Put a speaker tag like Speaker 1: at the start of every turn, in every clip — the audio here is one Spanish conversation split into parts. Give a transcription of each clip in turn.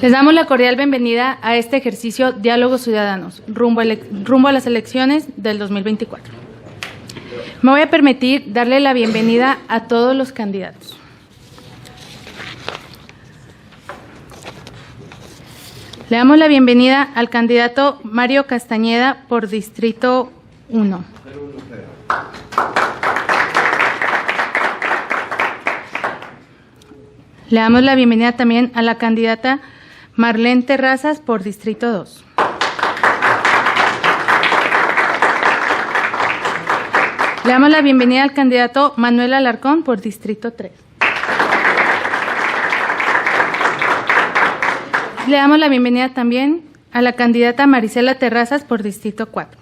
Speaker 1: Les damos la cordial bienvenida a este ejercicio Diálogos Ciudadanos, rumbo a las elecciones del 2024. Me voy a permitir darle la bienvenida a todos los candidatos. Le damos la bienvenida al candidato Mario Castañeda por Distrito 1. Le damos la bienvenida también a la candidata Marlene Terrazas por Distrito 2. Le damos la bienvenida al candidato Manuel Alarcón por Distrito 3. Le damos la bienvenida también a la candidata Marisela Terrazas por Distrito 4.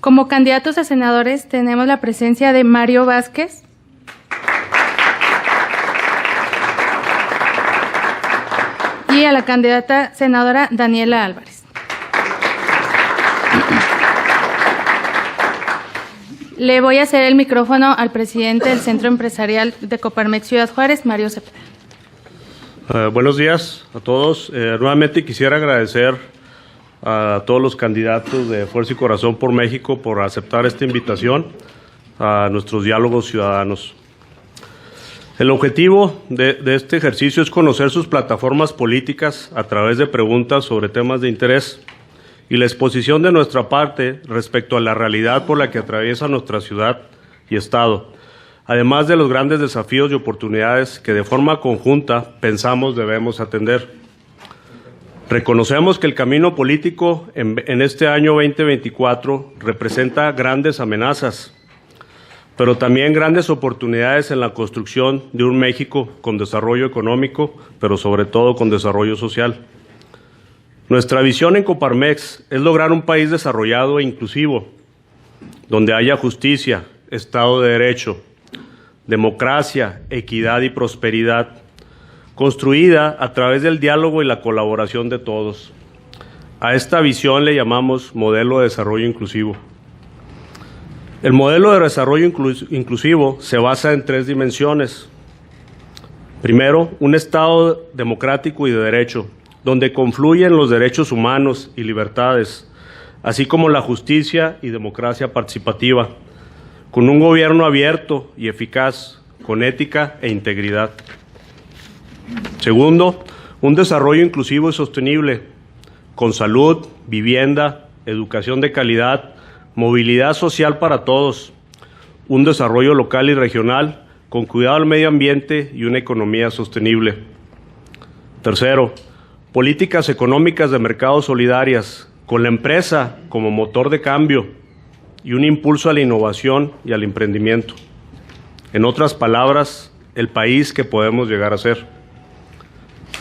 Speaker 1: Como candidatos a senadores tenemos la presencia de Mario Vázquez, y a la candidata senadora Daniela Álvarez. Le voy a ceder el micrófono al presidente del Centro Empresarial de Coparmex Ciudad Juárez, Mario Cepeda.
Speaker 2: Buenos días a todos. Nuevamente quisiera agradecer a todos los candidatos de Fuerza y Corazón por México por aceptar esta invitación a nuestros diálogos ciudadanos. El objetivo de este ejercicio es conocer sus plataformas políticas a través de preguntas sobre temas de interés y la exposición de nuestra parte respecto a la realidad por la que atraviesa nuestra ciudad y estado, además de los grandes desafíos y oportunidades que de forma conjunta pensamos debemos atender. Reconocemos que el camino político en este año 2024 representa grandes amenazas, pero también grandes oportunidades en la construcción de un México con desarrollo económico, pero sobre todo con desarrollo social. Nuestra visión en Coparmex es lograr un país desarrollado e inclusivo, donde haya justicia, Estado de Derecho, democracia, equidad y prosperidad, construida a través del diálogo y la colaboración de todos. A esta visión le llamamos modelo de desarrollo inclusivo. El modelo de desarrollo inclusivo se basa en 3 dimensiones. Primero, un Estado democrático y de derecho, donde confluyen los derechos humanos y libertades, así como la justicia y democracia participativa, con un gobierno abierto y eficaz, con ética e integridad. Segundo, un desarrollo inclusivo y sostenible, con salud, vivienda, educación de calidad, movilidad social para todos, un desarrollo local y regional, con cuidado al medio ambiente y una economía sostenible. Tercero, políticas económicas de mercado solidarias, con la empresa como motor de cambio y un impulso a la innovación y al emprendimiento. En otras palabras, el país que podemos llegar a ser.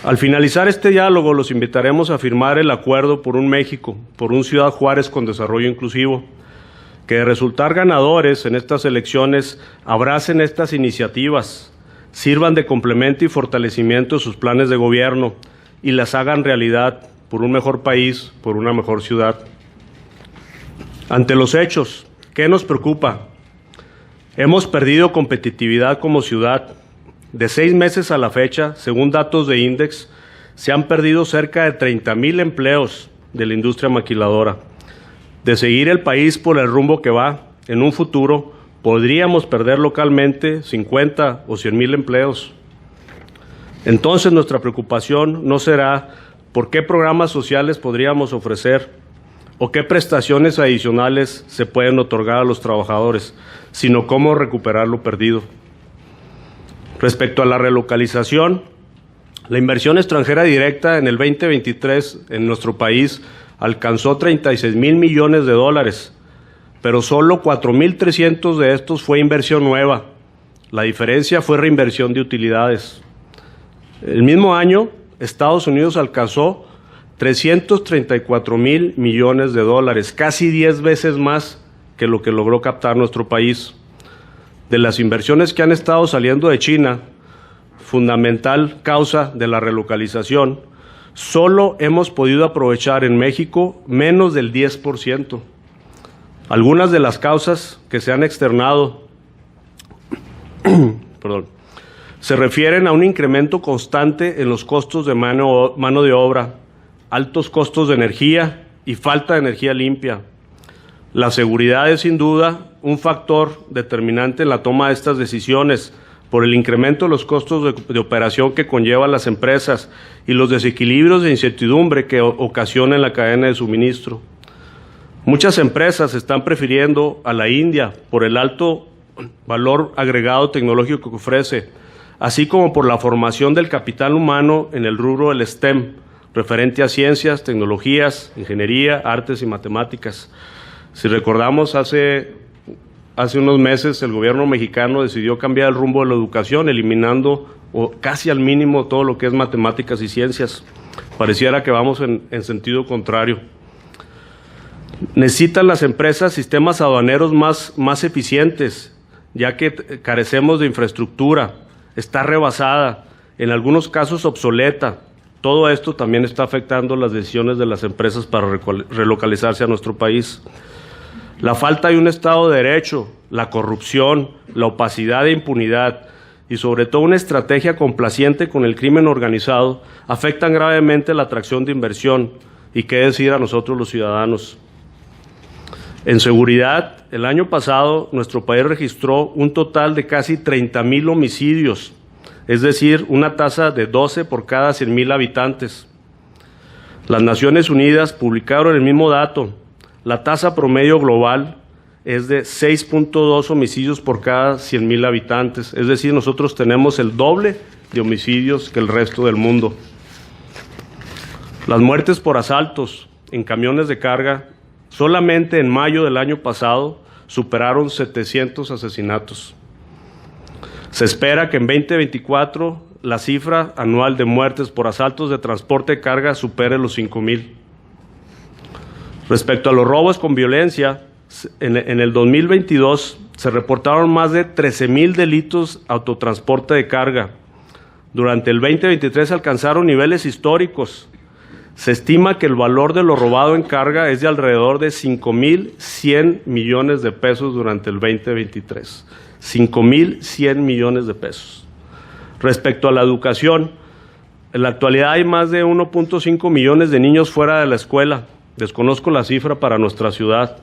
Speaker 2: Al finalizar este diálogo, los invitaremos a firmar el acuerdo por un México, por un Ciudad Juárez con desarrollo inclusivo, que de resultar ganadores en estas elecciones abracen estas iniciativas, sirvan de complemento y fortalecimiento de sus planes de gobierno y las hagan realidad por un mejor país, por una mejor ciudad. Ante los hechos, ¿qué nos preocupa? Hemos perdido competitividad como ciudad. De 6 meses a la fecha, según datos de Index, se han perdido cerca de 30,000 empleos de la industria maquiladora. De seguir el país por el rumbo que va, en un futuro podríamos perder localmente 50 o 100,000 empleos. Entonces nuestra preocupación no será por qué programas sociales podríamos ofrecer o qué prestaciones adicionales se pueden otorgar a los trabajadores, sino cómo recuperar lo perdido. Respecto a la relocalización, la inversión extranjera directa en el 2023 en nuestro país alcanzó 36,000 millones de dólares, pero solo 4,300 de estos fue inversión nueva. La diferencia fue reinversión de utilidades. El mismo año, Estados Unidos alcanzó 334,000 millones de dólares, casi 10 veces más que lo que logró captar nuestro país. De las inversiones que han estado saliendo de China, fundamental causa de la relocalización, solo hemos podido aprovechar en México menos del 10%. Algunas de las causas que se han externado Se refieren a un incremento constante en los costos de mano de obra, altos costos de energía y falta de energía limpia. La seguridad es sin duda un factor determinante en la toma de estas decisiones por el incremento de los costos de operación que conllevan las empresas y los desequilibrios de incertidumbre que ocasiona en la cadena de suministro. Muchas empresas están prefiriendo a la India por el alto valor agregado tecnológico que ofrece, así como por la formación del capital humano en el rubro del STEM, referente a ciencias, tecnologías, ingeniería, artes y matemáticas. Si recordamos, hace unos meses el gobierno mexicano decidió cambiar el rumbo de la educación, eliminando casi al mínimo todo lo que es matemáticas y ciencias. Pareciera que vamos en sentido contrario. Necesitan las empresas sistemas aduaneros más eficientes, ya que carecemos de infraestructura, está rebasada, en algunos casos obsoleta. Todo esto también está afectando las decisiones de las empresas para relocalizarse a nuestro país. La falta de un Estado de Derecho, la corrupción, la opacidad e impunidad y sobre todo una estrategia complaciente con el crimen organizado afectan gravemente la atracción de inversión y qué decir a nosotros los ciudadanos. En seguridad, el año pasado nuestro país registró un total de casi 30,000 homicidios, es decir, una tasa de 12 por cada 100,000 habitantes. Las Naciones Unidas publicaron el mismo dato. La tasa promedio global es de 6.2 homicidios por cada 100,000 habitantes, es decir, nosotros tenemos el doble de homicidios que el resto del mundo. Las muertes por asaltos en camiones de carga, solamente en mayo del año pasado superaron 700 asesinatos. Se espera que en 2024 la cifra anual de muertes por asaltos de transporte de carga supere los 5,000. Respecto a los robos con violencia, en el 2022 se reportaron más de 13,000 delitos de autotransporte de carga. Durante el 2023 alcanzaron niveles históricos. Se estima que el valor de lo robado en carga es de alrededor de 5,100 millones de pesos durante el 2023. 5,100 millones de pesos. Respecto a la educación, en la actualidad hay más de 1.5 millones de niños fuera de la escuela. Desconozco la cifra para nuestra ciudad.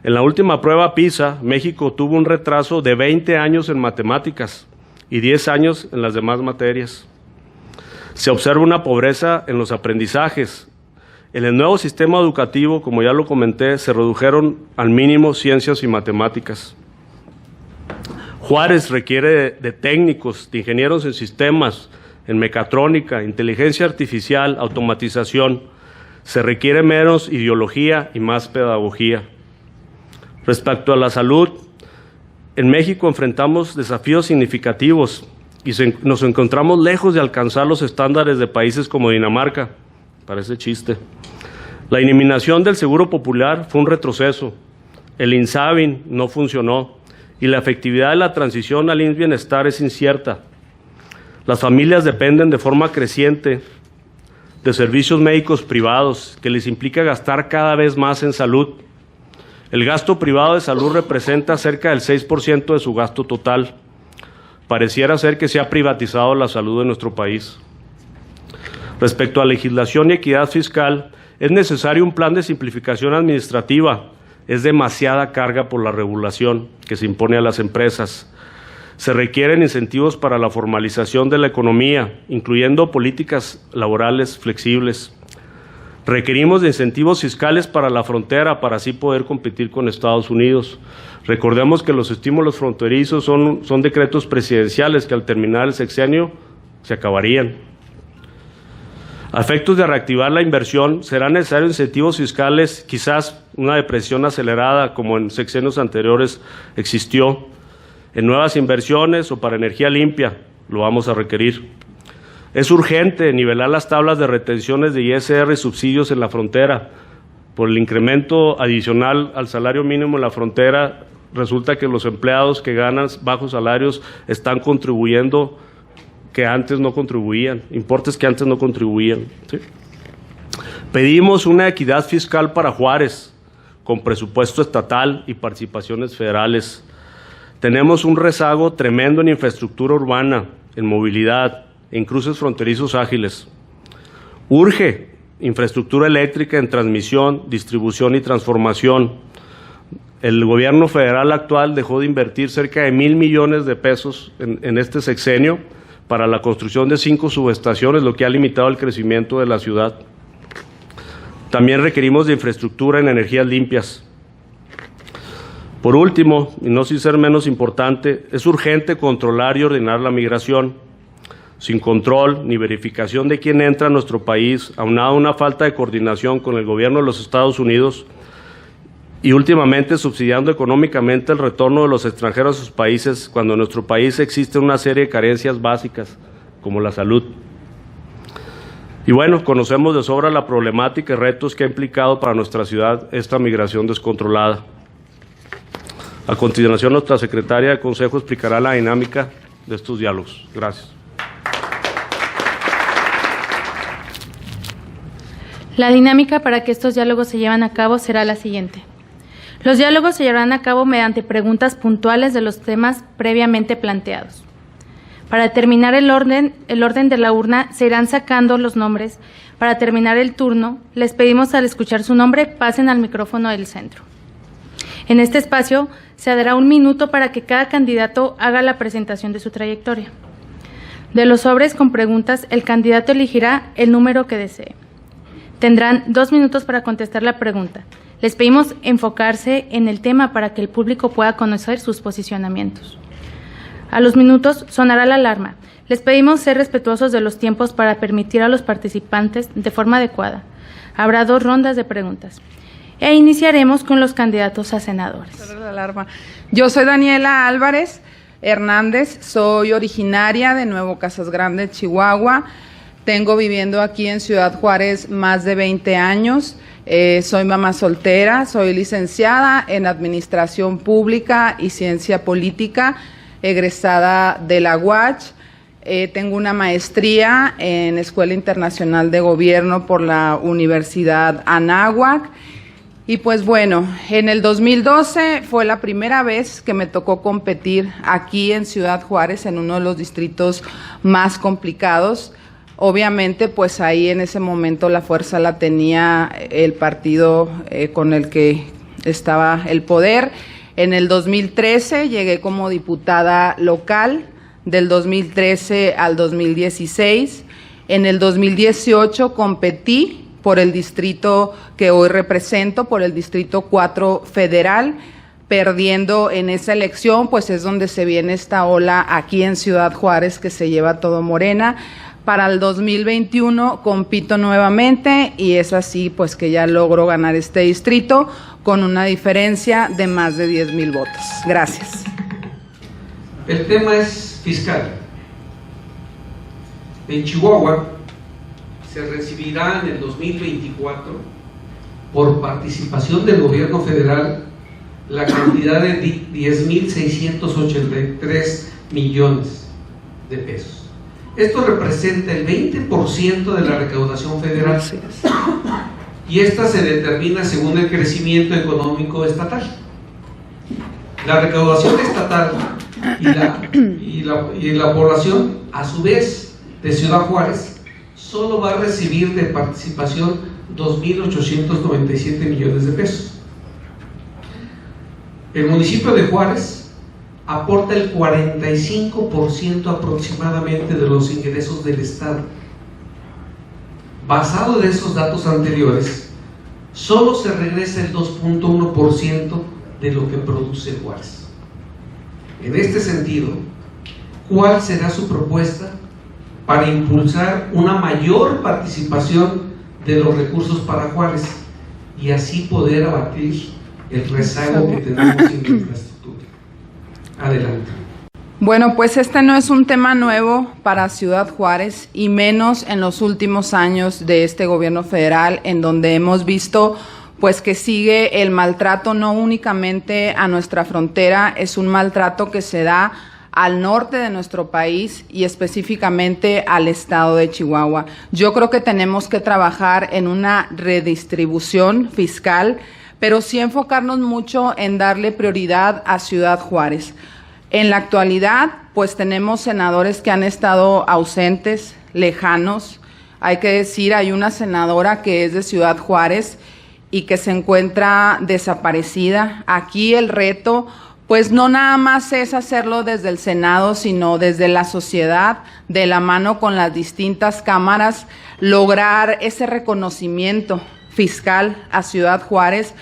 Speaker 2: En la última prueba PISA, México tuvo un retraso de 20 años en matemáticas y 10 años en las demás materias. Se observa una pobreza en los aprendizajes. En el nuevo sistema educativo, como ya lo comenté, se redujeron al mínimo ciencias y matemáticas. Juárez requiere de técnicos, de ingenieros en sistemas, en mecatrónica, inteligencia artificial, automatización. Se requiere menos ideología y más pedagogía. Respecto a la salud, en México enfrentamos desafíos significativos y nos encontramos lejos de alcanzar los estándares de países como Dinamarca. Parece chiste. La eliminación del Seguro Popular fue un retroceso. El INSABI no funcionó y la efectividad de la transición al IMSS Bienestar es incierta. Las familias dependen de forma creciente de servicios médicos privados, que les implica gastar cada vez más en salud. El gasto privado de salud representa cerca del 6% de su gasto total. Pareciera ser que se ha privatizado la salud de nuestro país. Respecto a legislación y equidad fiscal, es necesario un plan de simplificación administrativa. Es demasiada carga por la regulación que se impone a las empresas. Se requieren incentivos para la formalización de la economía, incluyendo políticas laborales flexibles. Requerimos de incentivos fiscales para la frontera para así poder competir con Estados Unidos. Recordemos que los estímulos fronterizos son decretos presidenciales que al terminar el sexenio se acabarían. A efectos de reactivar la inversión, serán necesarios incentivos fiscales, quizás una depresión acelerada como en sexenios anteriores existió, en nuevas inversiones o para energía limpia, lo vamos a requerir. Es urgente nivelar las tablas de retenciones de ISR y subsidios en la frontera. Por el incremento adicional al salario mínimo en la frontera, resulta que los empleados que ganan bajos salarios están contribuyendo que antes no contribuían, importes que antes no contribuían. ¿Sí? Pedimos una equidad fiscal para Juárez, con presupuesto estatal y participaciones federales. Tenemos un rezago tremendo en infraestructura urbana, en movilidad, en cruces fronterizos ágiles. Urge infraestructura eléctrica en transmisión, distribución y transformación. El gobierno federal actual dejó de invertir cerca de 1,000 millones de pesos en este sexenio para la construcción de 5 subestaciones, lo que ha limitado el crecimiento de la ciudad. También requerimos de infraestructura en energías limpias. Por último, y no sin ser menos importante, es urgente controlar y ordenar la migración. Sin control ni verificación de quién entra a nuestro país, aunado a una falta de coordinación con el gobierno de los Estados Unidos y últimamente subsidiando económicamente el retorno de los extranjeros a sus países, cuando en nuestro país existe una serie de carencias básicas, como la salud. Y bueno, conocemos de sobra la problemática y retos que ha implicado para nuestra ciudad esta migración descontrolada. A continuación, nuestra secretaria de Consejo explicará la dinámica de estos diálogos. Gracias.
Speaker 1: La dinámica para que estos diálogos se lleven a cabo será la siguiente. Los diálogos se llevarán a cabo mediante preguntas puntuales de los temas previamente planteados. Para determinar el orden de la urna se irán sacando los nombres. Para terminar el turno, les pedimos al escuchar su nombre pasen al micrófono del centro. En este espacio se dará 1 minuto para que cada candidato haga la presentación de su trayectoria. De los sobres con preguntas, el candidato elegirá el número que desee. Tendrán 2 minutos para contestar la pregunta. Les pedimos enfocarse en el tema para que el público pueda conocer sus posicionamientos. A los minutos sonará la alarma. Les pedimos ser respetuosos de los tiempos para permitir a los participantes de forma adecuada. Habrá 2 rondas de preguntas. E iniciaremos con los candidatos a senadores.
Speaker 3: Yo soy Daniela Álvarez Hernández, soy originaria de Nuevo Casas Grandes, Chihuahua. Tengo viviendo aquí en Ciudad Juárez más de 20 años. Soy mamá soltera, soy licenciada en Administración Pública y Ciencia Política, egresada de la UACH. Tengo una maestría en Escuela Internacional de Gobierno por la Universidad Anáhuac. Y pues bueno, en el 2012 fue la primera vez que me tocó competir aquí en Ciudad Juárez, en uno de los distritos más complicados. Obviamente, pues ahí en ese momento la fuerza la tenía el partido con el que estaba el poder. En el 2013 llegué como diputada local, del 2013 al 2016. En el 2018 competí por el distrito que hoy represento, por el distrito 4 federal, perdiendo en esa elección, pues es donde se viene esta ola aquí en Ciudad Juárez que se lleva todo Morena. Para el 2021 compito nuevamente y es así pues que ya logro ganar este distrito con una diferencia de más de 10,000 votos. Gracias.
Speaker 4: El tema es fiscal. En Chihuahua se recibirá en el 2024 por participación del gobierno federal la cantidad de 10,683 millones de pesos. Esto representa el 20% de la recaudación federal y esta se determina según el crecimiento económico estatal. La recaudación estatal y la población, a su vez, de Ciudad Juárez, solo va a recibir de participación 2,897 millones de pesos. El municipio de Juárez aporta el 45% aproximadamente de los ingresos del Estado. Basado en esos datos anteriores, solo se regresa el 2,1% de lo que produce Juárez. En este sentido, ¿cuál será su propuesta para impulsar una mayor participación de los recursos para Juárez y así poder abatir el rezago que tenemos en la infraestructura? Adelante.
Speaker 3: Bueno, pues este no es un tema nuevo para Ciudad Juárez y menos en los últimos años de este gobierno federal, en donde hemos visto pues que sigue el maltrato no únicamente a nuestra frontera, es un maltrato que se da al norte de nuestro país y específicamente al estado de Chihuahua. Yo creo que tenemos que trabajar en una redistribución fiscal, pero sí enfocarnos mucho en darle prioridad a Ciudad Juárez. En la actualidad, pues tenemos senadores que han estado ausentes, lejanos. Hay que decir, hay una senadora que es de Ciudad Juárez y que se encuentra desaparecida. Aquí el reto, pues no nada más es hacerlo desde el Senado, sino desde la sociedad, de la mano con las distintas cámaras, lograr ese reconocimiento fiscal a Ciudad Juárez,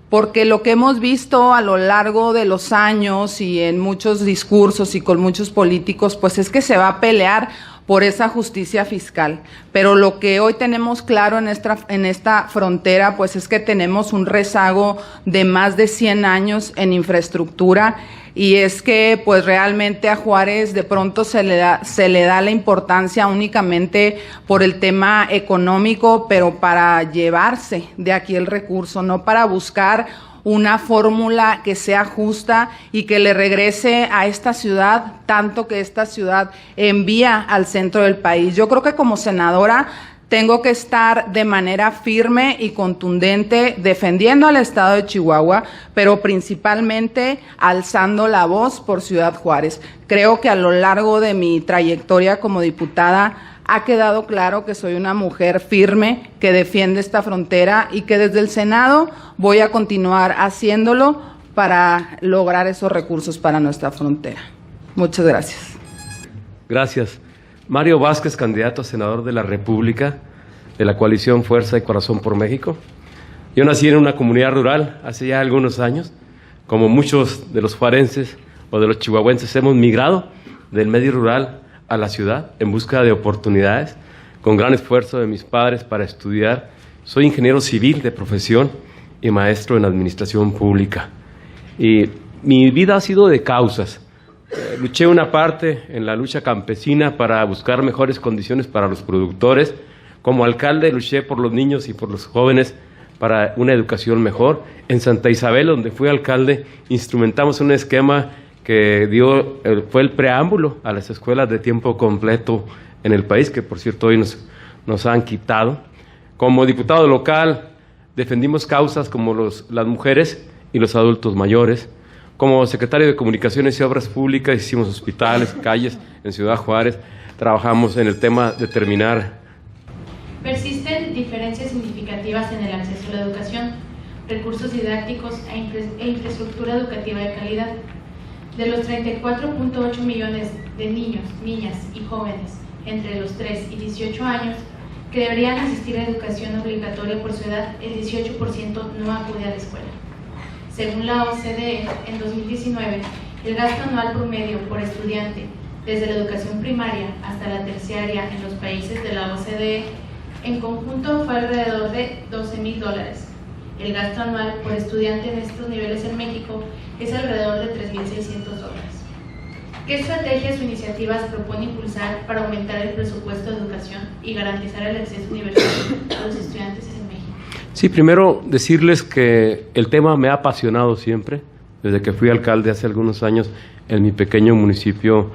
Speaker 3: porque lo que hemos visto a lo largo de los años y en muchos discursos y con muchos políticos, pues es que se va a pelear por esa justicia fiscal. Pero lo que hoy tenemos claro en esta frontera, pues es que tenemos un rezago de más de 100 años en infraestructura, y es que pues realmente a Juárez de pronto se le da la importancia únicamente por el tema económico, pero para llevarse de aquí el recurso, no para buscar una fórmula que sea justa y que le regrese a esta ciudad tanto que esta ciudad envía al centro del país. Yo creo que como senadora tengo que estar de manera firme y contundente defendiendo al Estado de Chihuahua, pero principalmente alzando la voz por Ciudad Juárez. Creo que a lo largo de mi trayectoria como diputada ha quedado claro que soy una mujer firme que defiende esta frontera y que desde el Senado voy a continuar haciéndolo para lograr esos recursos para nuestra frontera. Muchas gracias.
Speaker 5: Gracias. Mario Vázquez, candidato a senador de la República, de la coalición Fuerza y Corazón por México. Yo nací en una comunidad rural hace ya algunos años. Como muchos de los juarenses o de los chihuahuenses, hemos migrado del medio rural a la ciudad en busca de oportunidades, con gran esfuerzo de mis padres para estudiar. Soy ingeniero civil de profesión y maestro en administración pública. Y mi vida ha sido de causas. Luché una parte en la lucha campesina para buscar mejores condiciones para los productores. Como alcalde luché por los niños y por los jóvenes para una educación mejor. En Santa Isabel, donde fui alcalde, instrumentamos un esquema que fue el preámbulo a las escuelas de tiempo completo en el país, que por cierto hoy nos han quitado. Como diputado local defendimos causas como las mujeres y los adultos mayores. Como secretario de Comunicaciones y Obras Públicas hicimos hospitales, calles en Ciudad Juárez. Trabajamos en el tema de terminar.
Speaker 1: Persisten diferencias significativas en el acceso a la educación, recursos didácticos e infraestructura educativa de calidad. De los 34.8 millones de niños, niñas y jóvenes entre los 3 y 18 años que deberían asistir a educación obligatoria por su edad, el 18% no acude a la escuela. Según la OCDE, en 2019, el gasto anual promedio por estudiante desde la educación primaria hasta la terciaria en los países de la OCDE en conjunto fue alrededor de $12,000. El gasto anual por estudiante en estos niveles en México es alrededor de $3,600. ¿Qué estrategias o iniciativas propone impulsar para aumentar el presupuesto de educación y garantizar el acceso universal a los estudiantes en México?
Speaker 5: Sí, primero decirles que el tema me ha apasionado siempre, desde que fui alcalde hace algunos años en mi pequeño municipio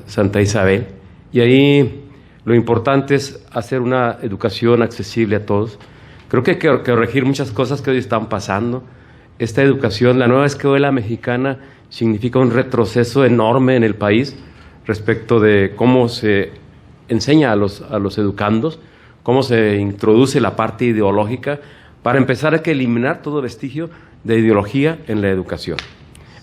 Speaker 5: Santa Isabel, y ahí lo importante es hacer una educación accesible a todos. Creo que hay que corregir muchas cosas que hoy están pasando. Esta educación, la nueva escuela mexicana, significa un retroceso enorme en el país respecto de cómo se enseña a los educandos, cómo se introduce la parte ideológica. Para empezar hay que eliminar todo vestigio de ideología en la educación.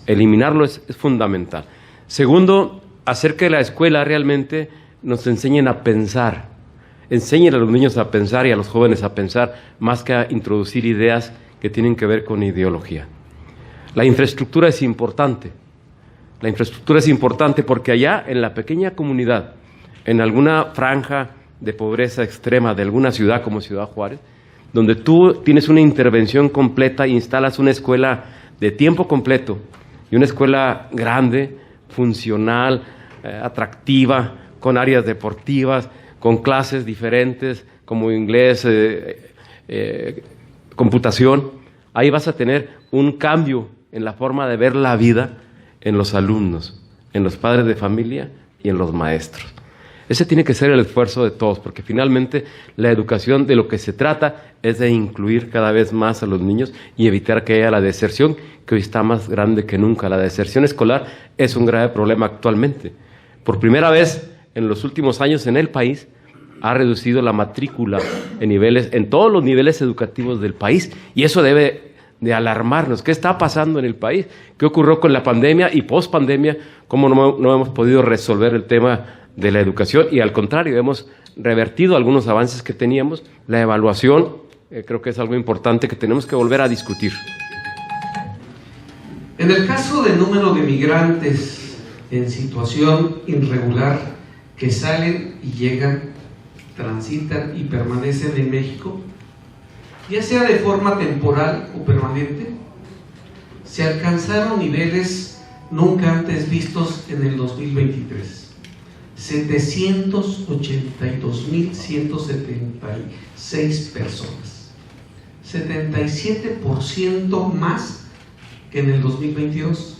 Speaker 5: Eliminarlo es fundamental. Segundo, hacer que la escuela realmente nos enseñen a pensar, enseñen a los niños a pensar y a los jóvenes a pensar, más que a introducir ideas que tienen que ver con ideología. La infraestructura es importante. La infraestructura es importante porque allá en la pequeña comunidad, en alguna franja de pobreza extrema de alguna ciudad como Ciudad Juárez, donde tú tienes una intervención completa e instalas una escuela de tiempo completo y una escuela grande, funcional, atractiva, con áreas deportivas, con clases diferentes como inglés, computación, ahí vas a tener un cambio en la forma de ver la vida en los alumnos, en los padres de familia y en los maestros. Ese tiene que ser el esfuerzo de todos, porque finalmente la educación de lo que se trata es de incluir cada vez más a los niños y evitar que haya la deserción, que hoy está más grande que nunca. La deserción escolar es un grave problema actualmente. Por primera vez en los últimos años en el país ha reducido la matrícula en todos los niveles educativos del país, y eso debe de alarmarnos. ¿Qué está pasando en el país? ¿Qué ocurrió con la pandemia y post-pandemia? ¿Cómo no hemos podido resolver el tema de la educación? Y al contrario, hemos revertido algunos avances que teníamos. La evaluación creo que es algo importante que tenemos que volver a discutir.
Speaker 4: En el caso del número de migrantes en situación irregular que salen y llegan, transitan y permanecen en México, ya sea de forma temporal o permanente, se alcanzaron niveles nunca antes vistos en el 2023. 782.176 personas, 77% más que en el 2022.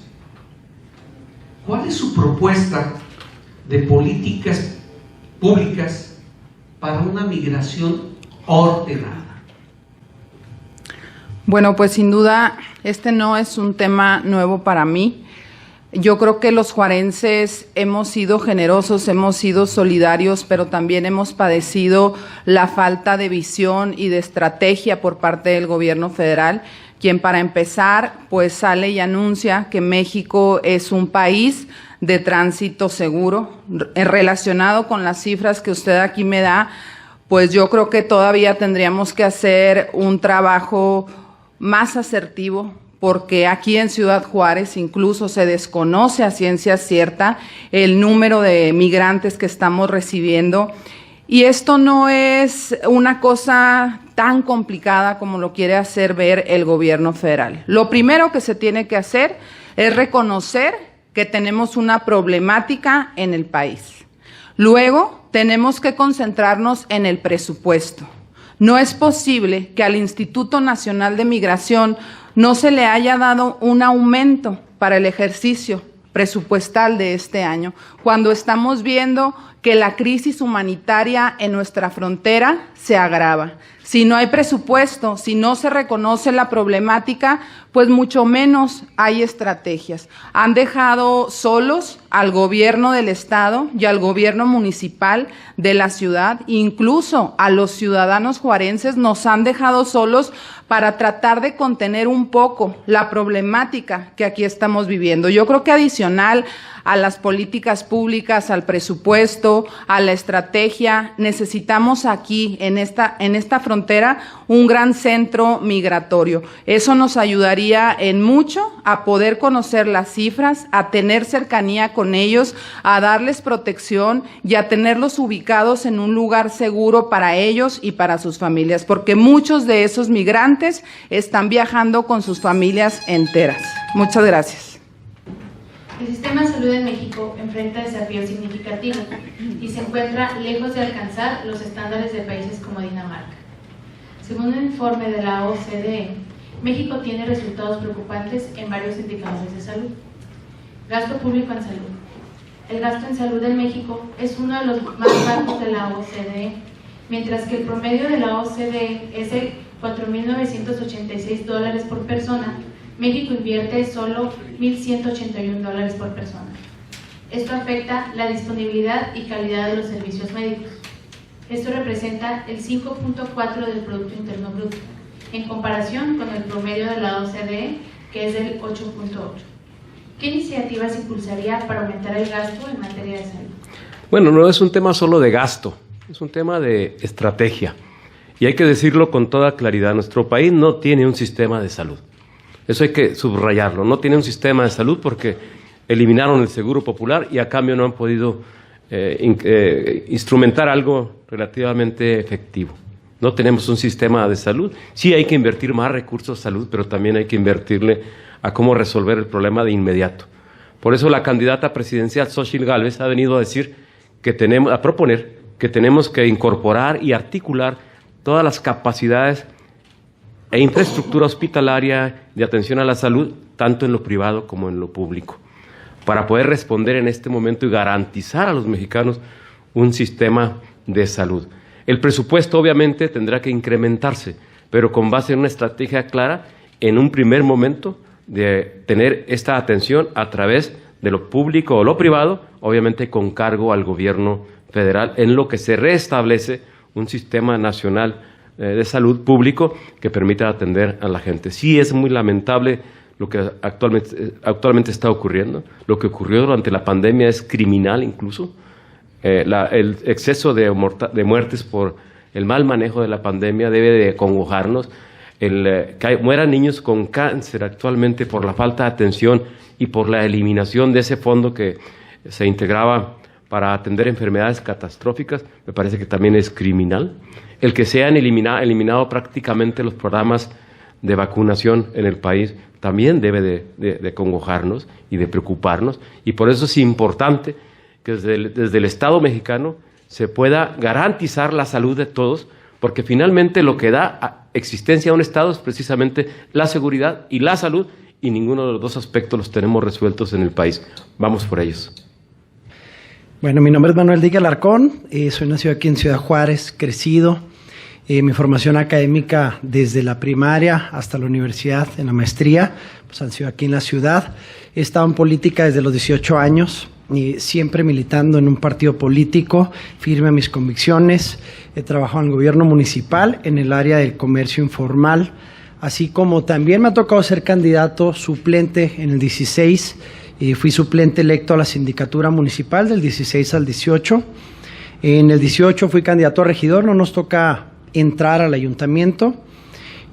Speaker 4: ¿Cuál es su propuesta de políticas públicas para una migración ordenada?
Speaker 3: Bueno, pues sin duda este no es un tema nuevo para mí. Yo creo que los juarenses hemos sido generosos, hemos sido solidarios, pero también hemos padecido la falta de visión y de estrategia por parte del gobierno federal, quien para empezar pues sale y anuncia que México es un país de tránsito seguro. Relacionado con las cifras que usted aquí me da, pues yo creo que todavía tendríamos que hacer un trabajo más asertivo, porque aquí en Ciudad Juárez incluso se desconoce a ciencia cierta el número de migrantes que estamos recibiendo, y esto no es una cosa tan complicada como lo quiere hacer ver el gobierno federal. Lo primero que se tiene que hacer es reconocer que tenemos una problemática en el país. Luego tenemos que concentrarnos en el presupuesto. No es posible que al Instituto Nacional de Migración no se le haya dado un aumento para el ejercicio presupuestal de este año, cuando estamos viendo que la crisis humanitaria en nuestra frontera se agrava. Si no hay presupuesto, si no se reconoce la problemática, pues mucho menos hay estrategias. Han dejado solos al gobierno del estado y al gobierno municipal de la ciudad, incluso a los ciudadanos juarenses nos han dejado solos para tratar de contener un poco la problemática que aquí estamos viviendo. Yo creo que adicional a las políticas públicas, al presupuesto, a la estrategia, necesitamos aquí, en esta frontera, un gran centro migratorio. Eso nos ayudaría en mucho a poder conocer las cifras, a tener cercanía con ellos, a darles protección y a tenerlos ubicados en un lugar seguro para ellos y para sus familias, porque muchos de esos migrantes están viajando con sus familias enteras. Muchas gracias.
Speaker 1: El sistema de salud en México enfrenta desafíos significativos y se encuentra lejos de alcanzar los estándares de países como Dinamarca. Según un informe de la OCDE, México tiene resultados preocupantes en varios indicadores de salud. Gasto público en salud. El gasto en salud en México es uno de los más bajos de la OCDE, mientras que el promedio de la OCDE es de $4.986 por persona. México invierte solo $1.181 por persona. Esto afecta la disponibilidad y calidad de los servicios médicos. Esto representa el 5.4% del Producto Interno Bruto, en comparación con el promedio de la OCDE, que es del 8.8%. ¿Qué iniciativas impulsaría para aumentar el gasto en materia de salud?
Speaker 5: Bueno, no es un tema solo de gasto, es un tema de estrategia. Y hay que decirlo con toda claridad, nuestro país no tiene un sistema de salud. Eso hay que subrayarlo, no tiene un sistema de salud porque eliminaron el Seguro Popular y a cambio no han podido instrumentar algo relativamente efectivo. No tenemos un sistema de salud. Sí hay que invertir más recursos en salud, pero también hay que invertirle a cómo resolver el problema de inmediato. Por eso la candidata presidencial Xóchitl Gálvez ha venido a proponer que tenemos que incorporar y articular todas las capacidades e infraestructura hospitalaria de atención a la salud, tanto en lo privado como en lo público, para poder responder en este momento y garantizar a los mexicanos un sistema de salud. El presupuesto obviamente tendrá que incrementarse, pero con base en una estrategia clara, en un primer momento, de tener esta atención a través de lo público o lo privado, obviamente con cargo al gobierno federal, en lo que se restablece un sistema nacional de salud público que permita atender a la gente. Sí es muy lamentable lo que actualmente está ocurriendo. Lo que ocurrió durante la pandemia es criminal incluso. El exceso de muertes por el mal manejo de la pandemia debe de acongojarnos. Que mueran niños con cáncer actualmente por la falta de atención y por la eliminación de ese fondo que se integraba para atender enfermedades catastróficas, me parece que también es criminal. El que se han eliminado prácticamente los programas de vacunación en el país también debe de congojarnos y de preocuparnos, y por eso es importante que desde el Estado mexicano se pueda garantizar la salud de todos, porque finalmente lo que da existencia a un Estado es precisamente la seguridad y la salud, y ninguno de los dos aspectos los tenemos resueltos en el país. Vamos por ellos.
Speaker 6: Bueno, mi nombre es Manuel Díaz Alarcón, soy nacido aquí en Ciudad Juárez, crecido. Mi formación académica desde la primaria hasta la universidad, en la maestría, pues han sido aquí en la ciudad. He estado en política desde los 18 años, siempre militando en un partido político, firme a mis convicciones. He trabajado en el gobierno municipal, en el área del comercio informal, así como también me ha tocado ser candidato suplente en el 16. Fui suplente electo a la sindicatura municipal del 16 al 18. En el 18 fui candidato a regidor, no nos toca entrar al ayuntamiento.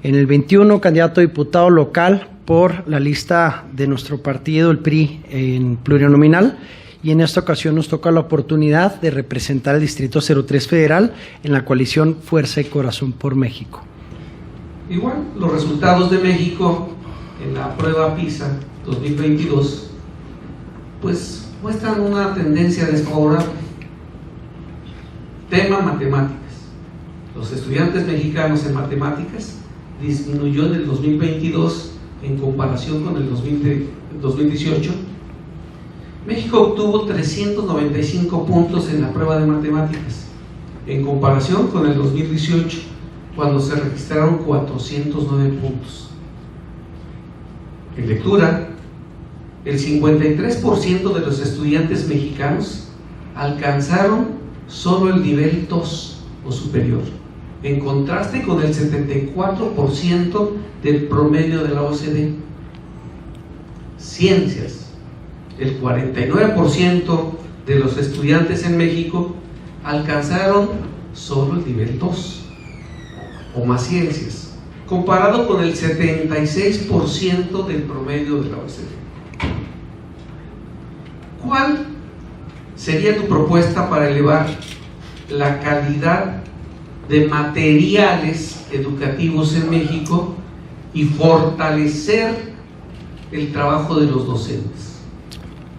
Speaker 6: En el 21, candidato a diputado local por la lista de nuestro partido, el PRI, en plurinominal. Y en esta ocasión nos toca la oportunidad de representar el Distrito 03 Federal en la coalición Fuerza y Corazón por México.
Speaker 4: Igual, los resultados de México en la prueba PISA 2022 pues muestran una tendencia desfavorable. Tema matemáticas. Los estudiantes mexicanos en matemáticas disminuyó en el 2022 en comparación con el 2018. México obtuvo 395 puntos en la prueba de matemáticas, en comparación con el 2018, cuando se registraron 409 puntos. En lectura, el 53% de los estudiantes mexicanos alcanzaron solo el nivel 2 o superior, en contraste con el 74% del promedio de la OCDE. Ciencias. El 49% de los estudiantes en México alcanzaron solo el nivel 2 o más ciencias, comparado con el 76% del promedio de la OCDE. ¿Cuál sería tu propuesta para elevar la calidad de materiales educativos en México y fortalecer el trabajo de los docentes?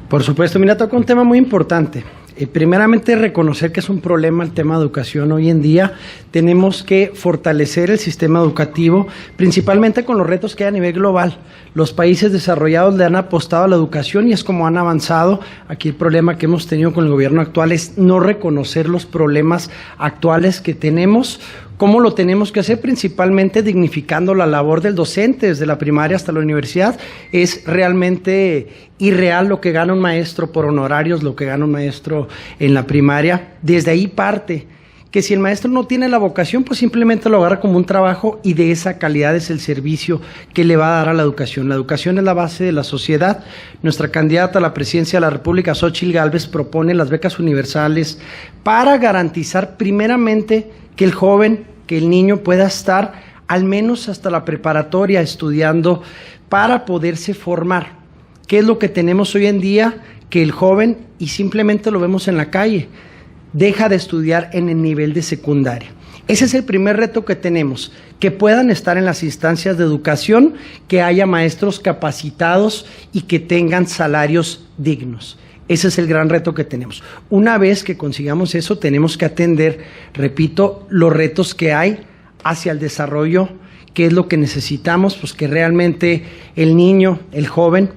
Speaker 6: Por supuesto, mira, toca un tema muy importante. Primeramente, reconocer que es un problema el tema de educación hoy en día. Tenemos que fortalecer el sistema educativo, principalmente con los retos que hay a nivel global. Los países desarrollados le han apostado a la educación y es como han avanzado. Aquí el problema que hemos tenido con el gobierno actual es no reconocer los problemas actuales que tenemos. ¿Cómo lo tenemos que hacer? Principalmente dignificando la labor del docente desde la primaria hasta la universidad. Es realmente irreal lo que gana un maestro por honorarios, lo que gana un maestro en la primaria. Desde ahí parte que si el maestro no tiene la vocación, pues simplemente lo agarra como un trabajo y de esa calidad es el servicio que le va a dar a la educación. La educación es la base de la sociedad. Nuestra candidata a la presidencia de la República, Xóchitl Gálvez, propone las becas universales para garantizar primeramente que el joven, que el niño pueda estar al menos hasta la preparatoria estudiando para poderse formar. ¿Qué es lo que tenemos hoy en día? Que el joven, y simplemente lo vemos en la calle, deja de estudiar en el nivel de secundaria. Ese es el primer reto que tenemos, que puedan estar en las instancias de educación, que haya maestros capacitados y que tengan salarios dignos. Ese es el gran reto que tenemos. Una vez que consigamos eso, tenemos que atender, repito, los retos que hay hacia el desarrollo, que es lo que necesitamos, pues que realmente el niño, el joven,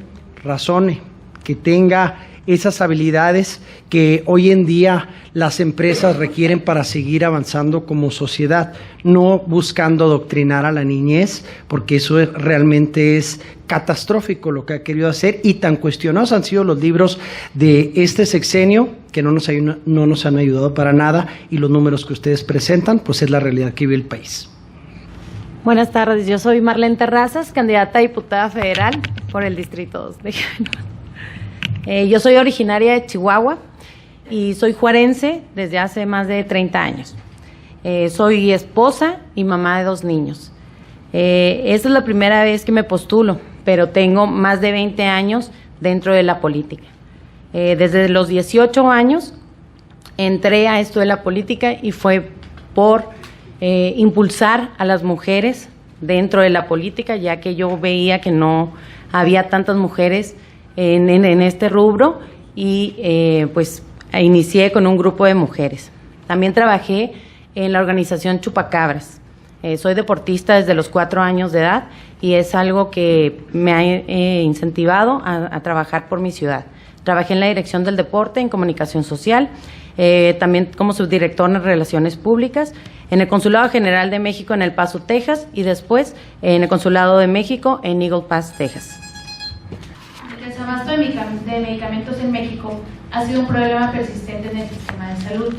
Speaker 6: razone, que tenga esas habilidades que hoy en día las empresas requieren para seguir avanzando como sociedad, no buscando adoctrinar a la niñez, porque eso realmente es catastrófico lo que ha querido hacer, y tan cuestionados han sido los libros de este sexenio que no nos han ayudado para nada, y los números que ustedes presentan pues es la realidad que vive el país.
Speaker 7: Buenas tardes, yo soy Marlene Terrazas, candidata a diputada federal por el Distrito 2 de Llanos. Yo soy originaria de Chihuahua y soy juarense desde hace más de 30 años. Soy esposa y mamá de 2 niños. Esta es la primera vez que me postulo, pero tengo más de 20 años dentro de la política. Desde los 18 años entré a esto de la política y fue por impulsar a las mujeres dentro de la política, ya que yo veía que no había tantas mujeres en este rubro, y pues inicié con un grupo de mujeres. También trabajé en la organización Chupacabras. Soy deportista desde los 4 años de edad y es algo que me ha incentivado a trabajar por mi ciudad. Trabajé en la dirección del deporte, en comunicación social, también como subdirector en Relaciones Públicas, en el Consulado General de México en El Paso, Texas, y después en el Consulado de México en Eagle Pass, Texas.
Speaker 1: El desabasto de medicamentos en México ha sido un problema persistente en el sistema de salud.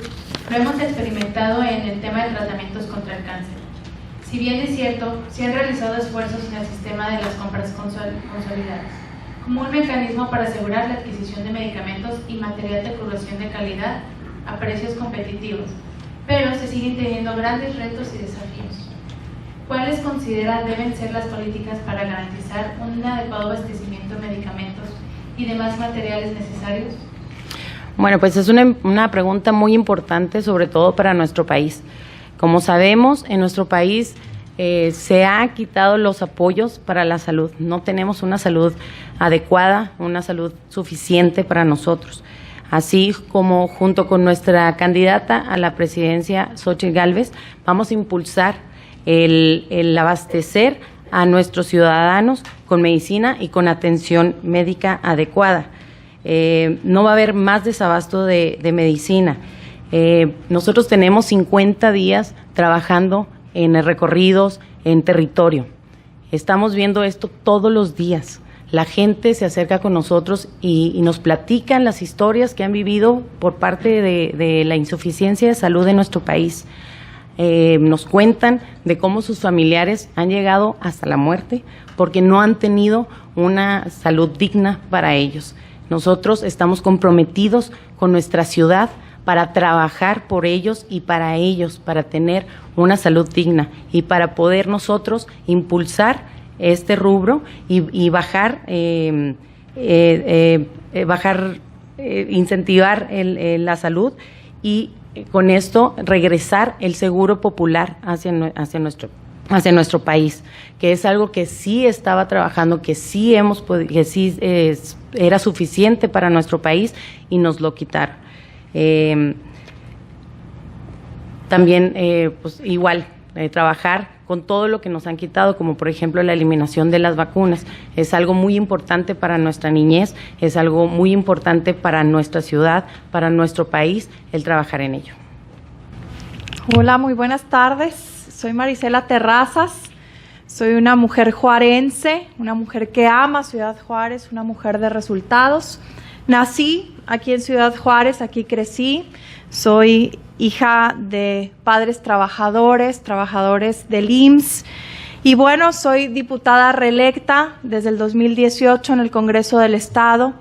Speaker 1: Lo hemos experimentado en el tema de tratamientos contra el cáncer. Si bien es cierto, se han realizado esfuerzos en el sistema de las compras consolidadas, como un mecanismo para asegurar la adquisición de medicamentos y material de curación de calidad a precios competitivos, pero se siguen teniendo grandes retos y desafíos. ¿Cuáles considera deben ser las políticas para garantizar un adecuado abastecimiento de medicamentos y demás materiales necesarios?
Speaker 7: Bueno, pues es una pregunta muy importante, sobre todo para nuestro país. Como sabemos, en nuestro país se ha quitado los apoyos para la salud. No tenemos una salud adecuada, una salud suficiente para nosotros. Así como junto con nuestra candidata a la presidencia, Xóchitl Gálvez, vamos a impulsar el abastecer a nuestros ciudadanos con medicina y con atención médica adecuada. No va a haber más desabasto de medicina. Nosotros tenemos 50 días trabajando en recorridos, en territorio. Estamos viendo esto todos los días. La gente se acerca con nosotros y nos platican las historias que han vivido por parte de la insuficiencia de salud en nuestro país. Nos cuentan de cómo sus familiares han llegado hasta la muerte porque no han tenido una salud digna para ellos. Nosotros estamos comprometidos con nuestra ciudad para trabajar por ellos, para tener una salud digna y para poder nosotros impulsar este rubro y incentivar la salud, y con esto regresar el seguro popular hacia nuestro país, que es algo que sí estaba trabajando, que sí era suficiente para nuestro país y nos lo quitaron. También pues igual trabajar con todo lo que nos han quitado, como por ejemplo la eliminación de las vacunas. Es algo muy importante para nuestra niñez, es algo muy importante para nuestra ciudad, para nuestro país, el trabajar en ello.
Speaker 8: Hola, muy buenas tardes. Soy Marisela Terrazas, soy una mujer juarense, una mujer que ama Ciudad Juárez, una mujer de resultados. Nací aquí en Ciudad Juárez, aquí crecí, soy hija de padres trabajadores del IMSS, y bueno, soy diputada reelecta desde el 2018 en el Congreso del Estado.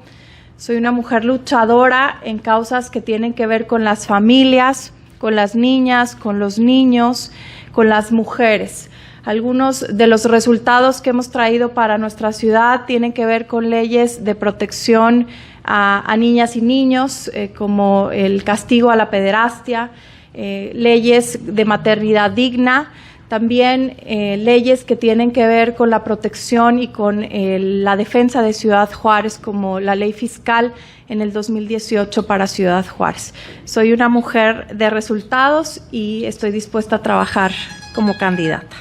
Speaker 8: Soy una mujer luchadora en causas que tienen que ver con las familias, con las niñas, con los niños, con las mujeres. Algunos de los resultados que hemos traído para nuestra ciudad tienen que ver con leyes de protección a niñas y niños, como el castigo a la pederastia, leyes de maternidad digna, también leyes que tienen que ver con la protección y con la defensa de Ciudad Juárez, como la ley fiscal en el 2018 para Ciudad Juárez. Soy una mujer de resultados y estoy dispuesta a trabajar como candidata.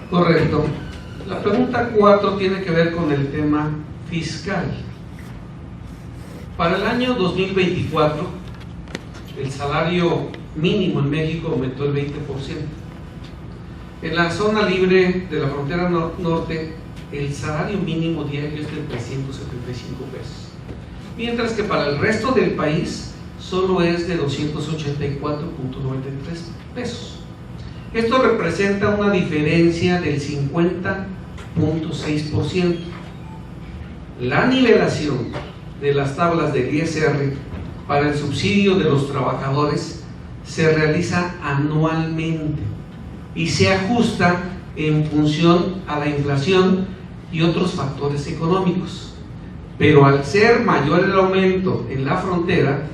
Speaker 4: Correcto. La pregunta 4 tiene que ver con el tema fiscal. Para el año 2024, el salario mínimo en México aumentó el 20%. En la zona libre de la frontera norte, el salario mínimo diario es de 375 pesos, mientras que para el resto del país solo es de 284.93 pesos. Esto representa una diferencia del 50.6%. La nivelación de las tablas del ISR para el subsidio de los trabajadores se realiza anualmente y se ajusta en función a la inflación y otros factores económicos. Pero al ser mayor el aumento en la frontera,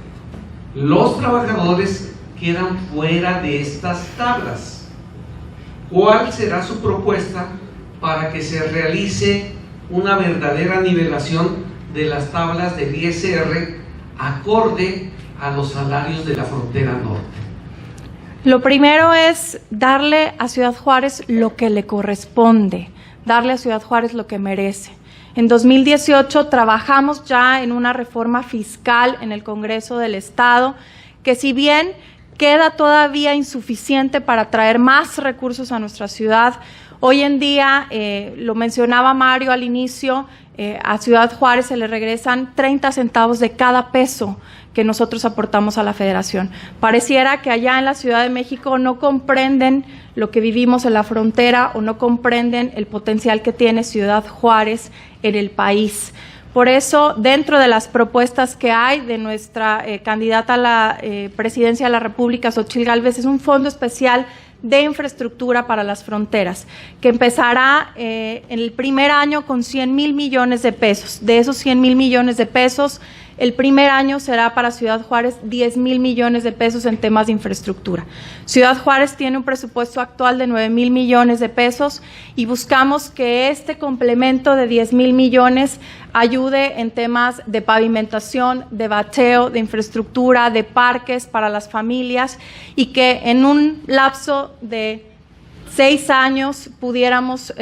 Speaker 4: los trabajadores quedan fuera de estas tablas. ¿Cuál será su propuesta para que se realice una verdadera nivelación de las tablas del ISR acorde a los salarios de la frontera norte?
Speaker 8: Lo primero es darle a Ciudad Juárez lo que le corresponde, darle a Ciudad Juárez lo que merece. En 2018 trabajamos ya en una reforma fiscal en el Congreso del Estado, que si bien queda todavía insuficiente para traer más recursos a nuestra ciudad, hoy en día, lo mencionaba Mario al inicio, a Ciudad Juárez se le regresan 30 centavos de cada peso que nosotros aportamos a la Federación. Pareciera que allá en la Ciudad de México no comprenden lo que vivimos en la frontera o no comprenden el potencial que tiene Ciudad Juárez en el país. Por eso, dentro de las propuestas que hay de nuestra candidata a la presidencia de la República, Xóchitl Gálvez, es un fondo especial de infraestructura para las fronteras, que empezará en el primer año con 100,000 millones de pesos. De esos 100,000 millones de pesos, el primer año será para Ciudad Juárez 10,000 millones de pesos en temas de infraestructura. Ciudad Juárez tiene un presupuesto actual de 9,000 millones de pesos y buscamos que este complemento de 10,000 millones ayude en temas de pavimentación, de bacheo, de infraestructura, de parques para las familias y que en un lapso de 6 años pudiéramos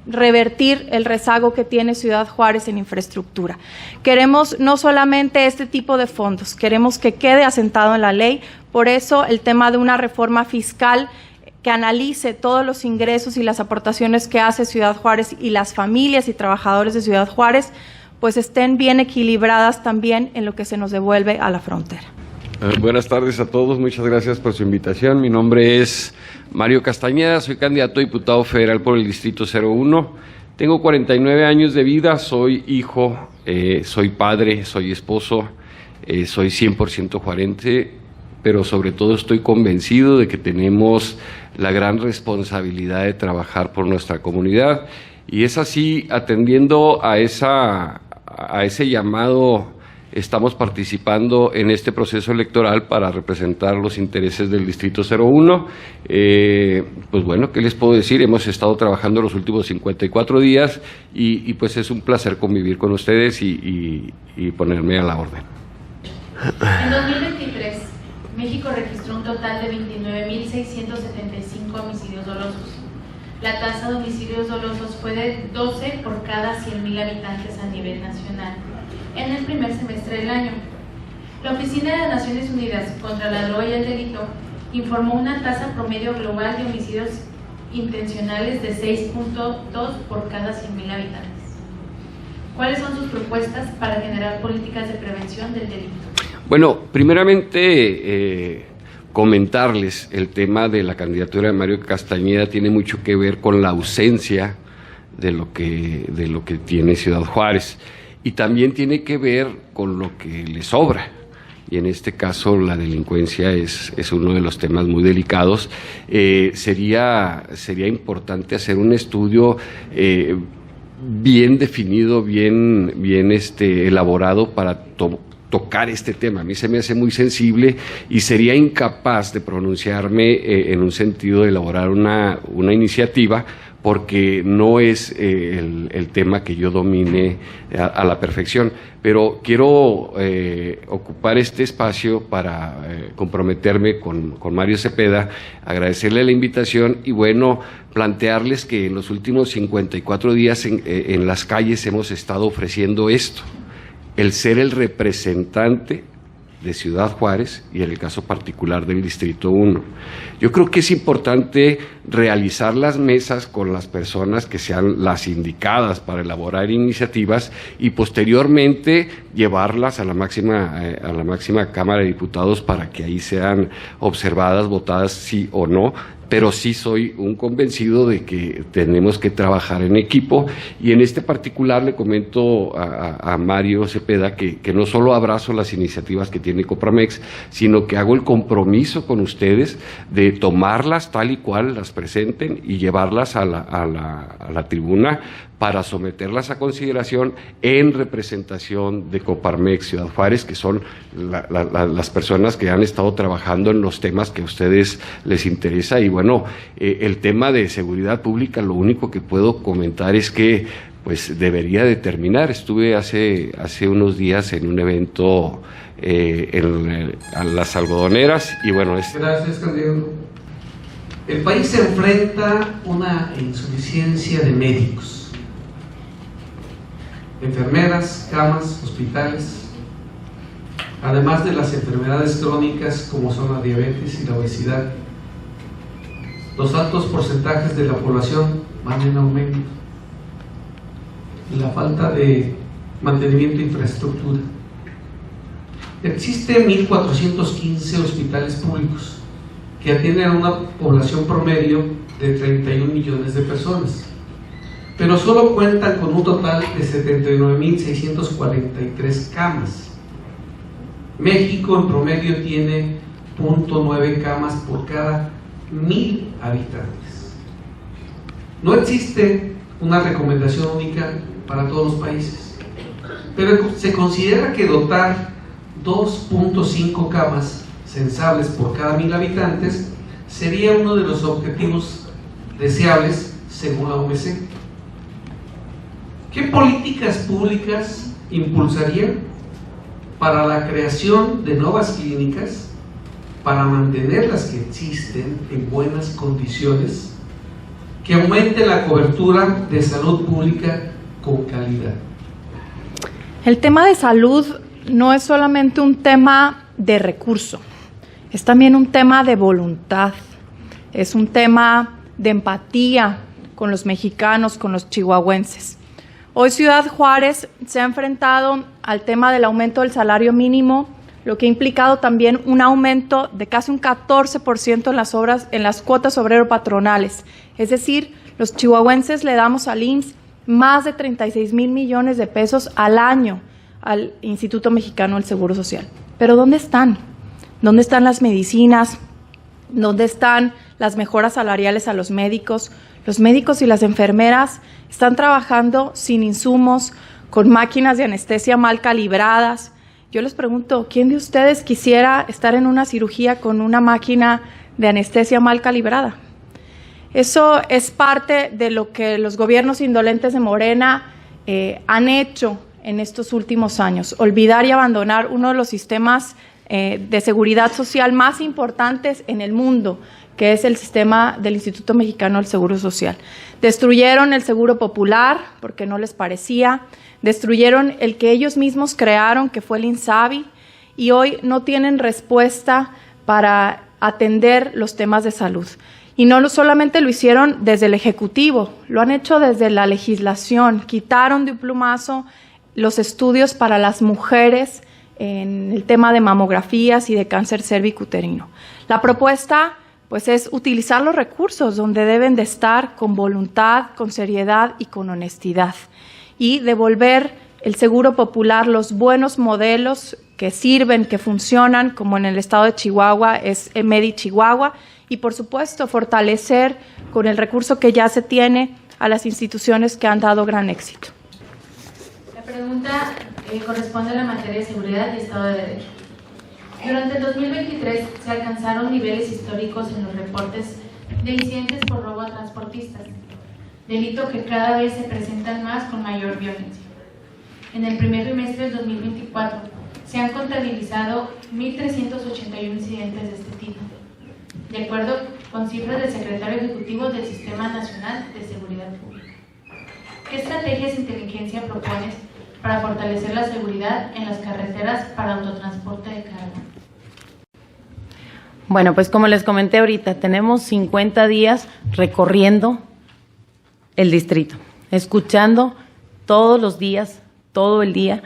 Speaker 8: revertir el rezago que tiene Ciudad Juárez en infraestructura. Queremos no solamente este tipo de fondos, queremos que quede asentado en la ley, por eso el tema de una reforma fiscal que analice todos los ingresos y las aportaciones que hace Ciudad Juárez y las familias y trabajadores de Ciudad Juárez, pues estén bien equilibradas también en lo que se nos devuelve a la frontera.
Speaker 9: Buenas tardes a todos, muchas gracias por su invitación. Mi nombre es Mario Castañeda, soy candidato a diputado federal por el Distrito 01. Tengo 49 años de vida, soy hijo, soy padre, soy esposo, soy 100% juarense, pero sobre todo estoy convencido de que tenemos la gran responsabilidad de trabajar por nuestra comunidad. Y es así, atendiendo a ese llamado, estamos participando en este proceso electoral para representar los intereses del Distrito 01. Pues bueno, ¿qué les puedo decir? Hemos estado trabajando los últimos 54 días y pues es un placer convivir con ustedes y ponerme a la orden.
Speaker 1: En 2023, México registró un total de 29.675 homicidios dolosos. La tasa de homicidios dolosos fue de 12 por cada 100,000 habitantes a nivel nacional en el primer semestre del año. La Oficina de Naciones Unidas contra la Droga y el Delito informó una tasa promedio global de homicidios intencionales de 6.2 por cada 100,000 habitantes. ¿Cuáles son sus propuestas para generar políticas de prevención del delito?
Speaker 9: Bueno, primeramente comentarles el tema de la candidatura de Mario Castañeda tiene mucho que ver con la ausencia de lo que tiene Ciudad Juárez y también tiene que ver con lo que le sobra. Y en este caso la delincuencia es uno de los temas muy delicados. Sería importante hacer un estudio bien definido, bien elaborado para tocar este tema. A mí se me hace muy sensible y sería incapaz de pronunciarme en un sentido de elaborar una iniciativa porque no es el tema que yo domine a la perfección. Pero quiero ocupar este espacio para comprometerme con Mario Cepeda, agradecerle la invitación y bueno, plantearles que en los últimos 54 días en las calles hemos estado ofreciendo esto. el ser el representante de Ciudad Juárez y en el caso particular del Distrito 1. Yo creo que es importante realizar las mesas con las personas que sean las indicadas para elaborar iniciativas y posteriormente llevarlas a la máxima Cámara de Diputados para que ahí sean observadas, votadas sí o no. Pero sí soy un convencido de que tenemos que trabajar en equipo, y en este particular le comento a Mario Cepeda que no solo abrazo las iniciativas que tiene Coparmex, sino que hago el compromiso con ustedes de tomarlas tal y cual las presenten y llevarlas a la tribuna para someterlas a consideración en representación de Coparmex Ciudad Juárez, que son las personas que han estado trabajando en los temas que a ustedes les interesa. Y bueno, el tema de seguridad pública, lo único que puedo comentar es que pues debería de terminar. Estuve hace unos días en un evento a las algodoneras y bueno...
Speaker 4: Gracias, candidato. El país se enfrenta a una insuficiencia de médicos, enfermeras, camas, hospitales, además de las enfermedades crónicas como son la diabetes y la obesidad. Los altos porcentajes de la población van en aumento. La falta de mantenimiento de infraestructura. Existen 1.415 hospitales públicos que atienden a una población promedio de 31 millones de personas, pero solo cuentan con un total de 79.643 camas. México en promedio tiene 0.9 camas por cada 1.000 habitantes. No existe una recomendación única para todos los países, pero se considera que dotar 2.5 camas sensables por cada 1.000 habitantes sería uno de los objetivos deseables según la OMC. ¿Qué políticas públicas impulsarían para la creación de nuevas clínicas, para mantener las que existen en buenas condiciones, que aumente la cobertura de salud pública con calidad?
Speaker 8: El tema de salud no es solamente un tema de recurso, es también un tema de voluntad, es un tema de empatía con los mexicanos, con los chihuahuenses. Hoy Ciudad Juárez se ha enfrentado al tema del aumento del salario mínimo, lo que ha implicado también un aumento de casi un 14% en las cuotas obrero-patronales. Es decir, los chihuahuenses le damos al IMSS más de 36,000 millones de pesos al año al Instituto Mexicano del Seguro Social. Pero ¿dónde están? ¿Dónde están las medicinas? ¿Dónde están las mejoras salariales a los médicos? Los médicos y las enfermeras están trabajando sin insumos, con máquinas de anestesia mal calibradas. Yo les pregunto, ¿quién de ustedes quisiera estar en una cirugía con una máquina de anestesia mal calibrada? Eso es parte de lo que los gobiernos indolentes de Morena han hecho en estos últimos años. Olvidar y abandonar uno de los sistemas de seguridad social más importantes en el mundo, que es el sistema del Instituto Mexicano del Seguro Social. Destruyeron el Seguro Popular porque no les parecía, destruyeron el que ellos mismos crearon, que fue el INSABI, y hoy no tienen respuesta para atender los temas de salud. Y no solamente lo hicieron desde el Ejecutivo, lo han hecho desde la legislación. Quitaron de un plumazo los estudios para las mujeres en el tema de mamografías y de cáncer cervicuterino. La propuesta pues es utilizar los recursos donde deben de estar, con voluntad, con seriedad y con honestidad, y devolver el Seguro Popular, los buenos modelos que sirven, que funcionan, como en el estado de Chihuahua es Medi Chihuahua, y por supuesto fortalecer con el recurso que ya se tiene a las instituciones que han dado gran éxito.
Speaker 1: La pregunta corresponde a la materia de seguridad y Estado de Derecho. Durante el 2023 se alcanzaron niveles históricos en los reportes de incidentes por robo a transportistas, delito que cada vez se presentan más con mayor violencia. En el primer trimestre del 2024 se han contabilizado 1.381 incidentes de este tipo, de acuerdo con cifras del secretario ejecutivo del Sistema Nacional de Seguridad Pública. ¿Qué estrategias de inteligencia propones para fortalecer la seguridad en las carreteras para autotransporte de carga?
Speaker 7: Bueno, pues como les comenté ahorita, tenemos 50 días recorriendo el distrito, escuchando todos los días, todo el día,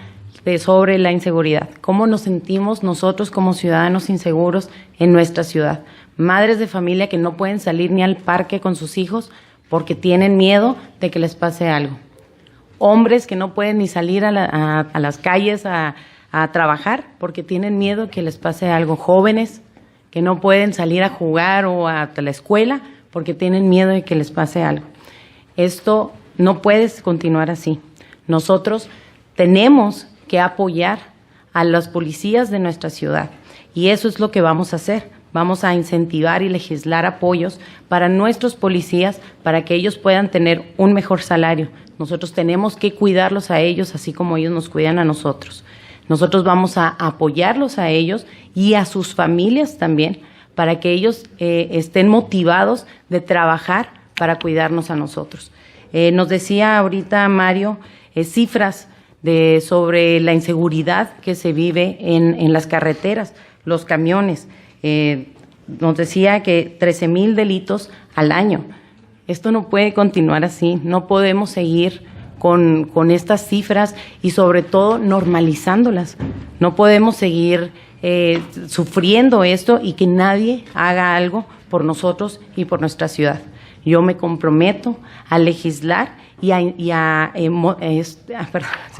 Speaker 7: sobre la inseguridad. ¿Cómo nos sentimos nosotros como ciudadanos inseguros en nuestra ciudad? Madres de familia que no pueden salir ni al parque con sus hijos porque tienen miedo de que les pase algo. Hombres que no pueden ni salir a las calles a trabajar porque tienen miedo de que les pase algo. Jóvenes que no pueden salir a jugar o a la escuela porque tienen miedo de que les pase algo. Esto no puede continuar así. Nosotros tenemos que apoyar a los policías de nuestra ciudad y eso es lo que vamos a hacer. Vamos a incentivar y legislar apoyos para nuestros policías para que ellos puedan tener un mejor salario. Nosotros tenemos que cuidarlos a ellos así como ellos nos cuidan a nosotros. Nosotros vamos a apoyarlos a ellos y a sus familias también para que ellos estén motivados de trabajar para cuidarnos a nosotros. Nos decía ahorita Mario cifras sobre la inseguridad que se vive en las carreteras, los camiones. Nos decía que 13,000 delitos al año. Esto no puede continuar así, no podemos seguir con estas cifras y sobre todo normalizándolas. No podemos seguir sufriendo esto y que nadie haga algo por nosotros y por nuestra ciudad. Yo me comprometo a legislar se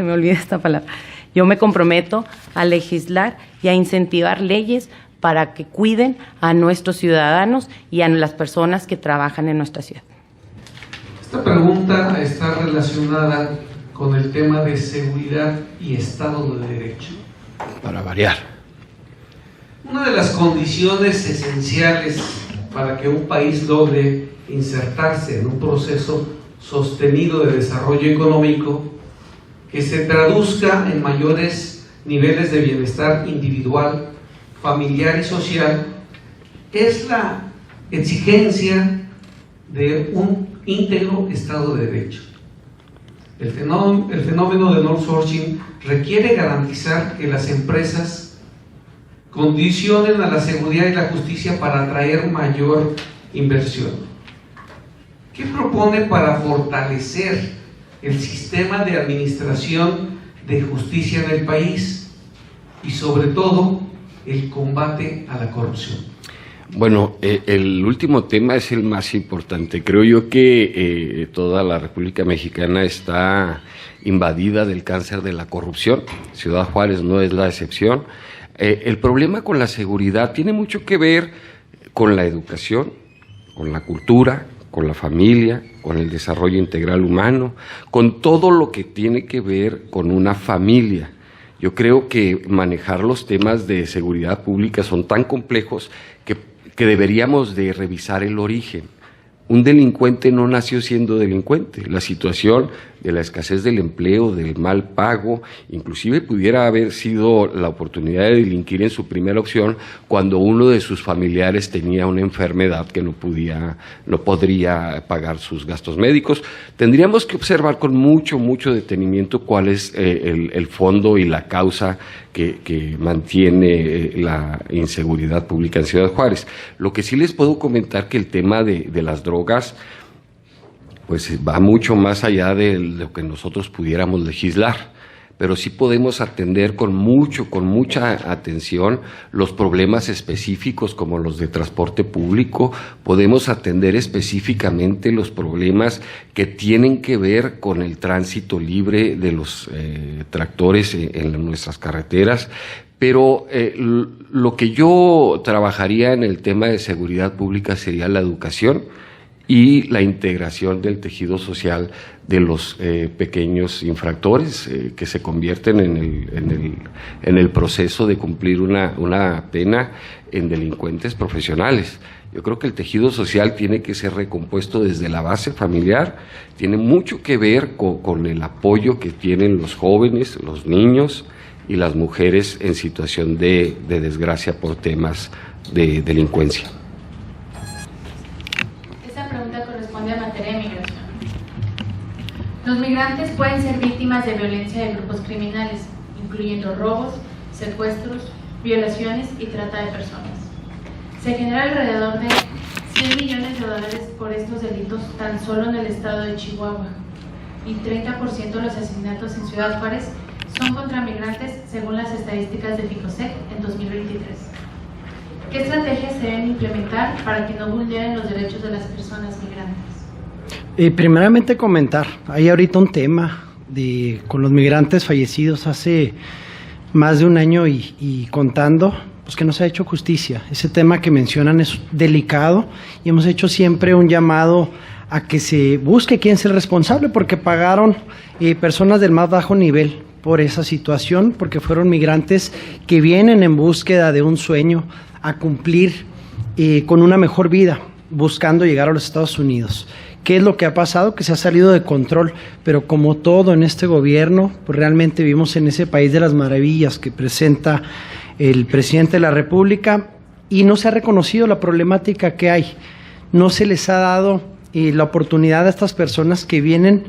Speaker 7: me olvida esta palabra. Yo me comprometo a legislar y a incentivar leyes para que cuiden a nuestros ciudadanos y a las personas que trabajan en nuestra ciudad.
Speaker 4: Esta pregunta está relacionada con el tema de seguridad y Estado de Derecho.
Speaker 9: Para variar.
Speaker 4: Una de las condiciones esenciales para que un país logre insertarse en un proceso sostenido de desarrollo económico que se traduzca en mayores niveles de bienestar individual, familiar y social es la exigencia de un íntegro Estado de Derecho. El fenómeno del outsourcing requiere garantizar que las empresas condicionen a la seguridad y la justicia para atraer mayor inversión. ¿Qué propone para fortalecer el sistema de administración de justicia en el país y sobre todo el combate a la corrupción?
Speaker 9: Bueno, el último tema es el más importante. Creo yo que toda la República Mexicana está invadida del cáncer de la corrupción. Ciudad Juárez no es la excepción. El problema con la seguridad tiene mucho que ver con la educación, con la cultura, con la familia, con el desarrollo integral humano, con todo lo que tiene que ver con una familia. Yo creo que manejar los temas de seguridad pública son tan complejos que deberíamos de revisar el origen. Un delincuente no nació siendo delincuente. La situación de la escasez del empleo, del mal pago, inclusive pudiera haber sido la oportunidad de delinquir en su primera opción cuando uno de sus familiares tenía una enfermedad que no podría pagar sus gastos médicos. Tendríamos que observar con mucho detenimiento cuál es el fondo y la causa que mantiene la inseguridad pública en Ciudad Juárez. Lo que sí les puedo comentar que el tema de las drogas pues va mucho más allá de lo que nosotros pudiéramos legislar, pero sí podemos atender con mucha atención los problemas específicos como los de transporte público, podemos atender específicamente los problemas que tienen que ver con el tránsito libre de los tractores en nuestras carreteras, pero lo que yo trabajaría en el tema de seguridad pública sería la educación y la integración del tejido social de los pequeños infractores que se convierten en el proceso de cumplir una pena en delincuentes profesionales. Yo creo que el tejido social tiene que ser recompuesto desde la base familiar, tiene mucho que ver con el apoyo que tienen los jóvenes, los niños y las mujeres en situación de desgracia por temas de delincuencia.
Speaker 1: Esta pregunta corresponde a materia de migración. Los migrantes migrantes pueden ser víctimas de violencia de grupos criminales, incluyendo robos, secuestros, violaciones y trata de personas. Se genera alrededor de $100 millones por estos delitos tan solo en el estado de Chihuahua, y 30% de los asesinatos en Ciudad Juárez son contra migrantes según las estadísticas de FICOSEC en 2023. ¿Qué estrategias se deben implementar para que no vulneren los derechos de las personas migrantes?
Speaker 6: Primeramente comentar, hay ahorita un tema con los migrantes fallecidos hace más de un año y contando, pues que no se ha hecho justicia. Ese tema que mencionan es delicado y hemos hecho siempre un llamado a que se busque quién es el responsable, porque pagaron personas del más bajo nivel por esa situación, porque fueron migrantes que vienen en búsqueda de un sueño a cumplir con una mejor vida, buscando llegar a los Estados Unidos. ¿Qué es lo que ha pasado? Que se ha salido de control, pero como todo en este gobierno, pues realmente vivimos en ese país de las maravillas que presenta el presidente de la República y no se ha reconocido la problemática que hay. No se les ha dado la oportunidad a estas personas que vienen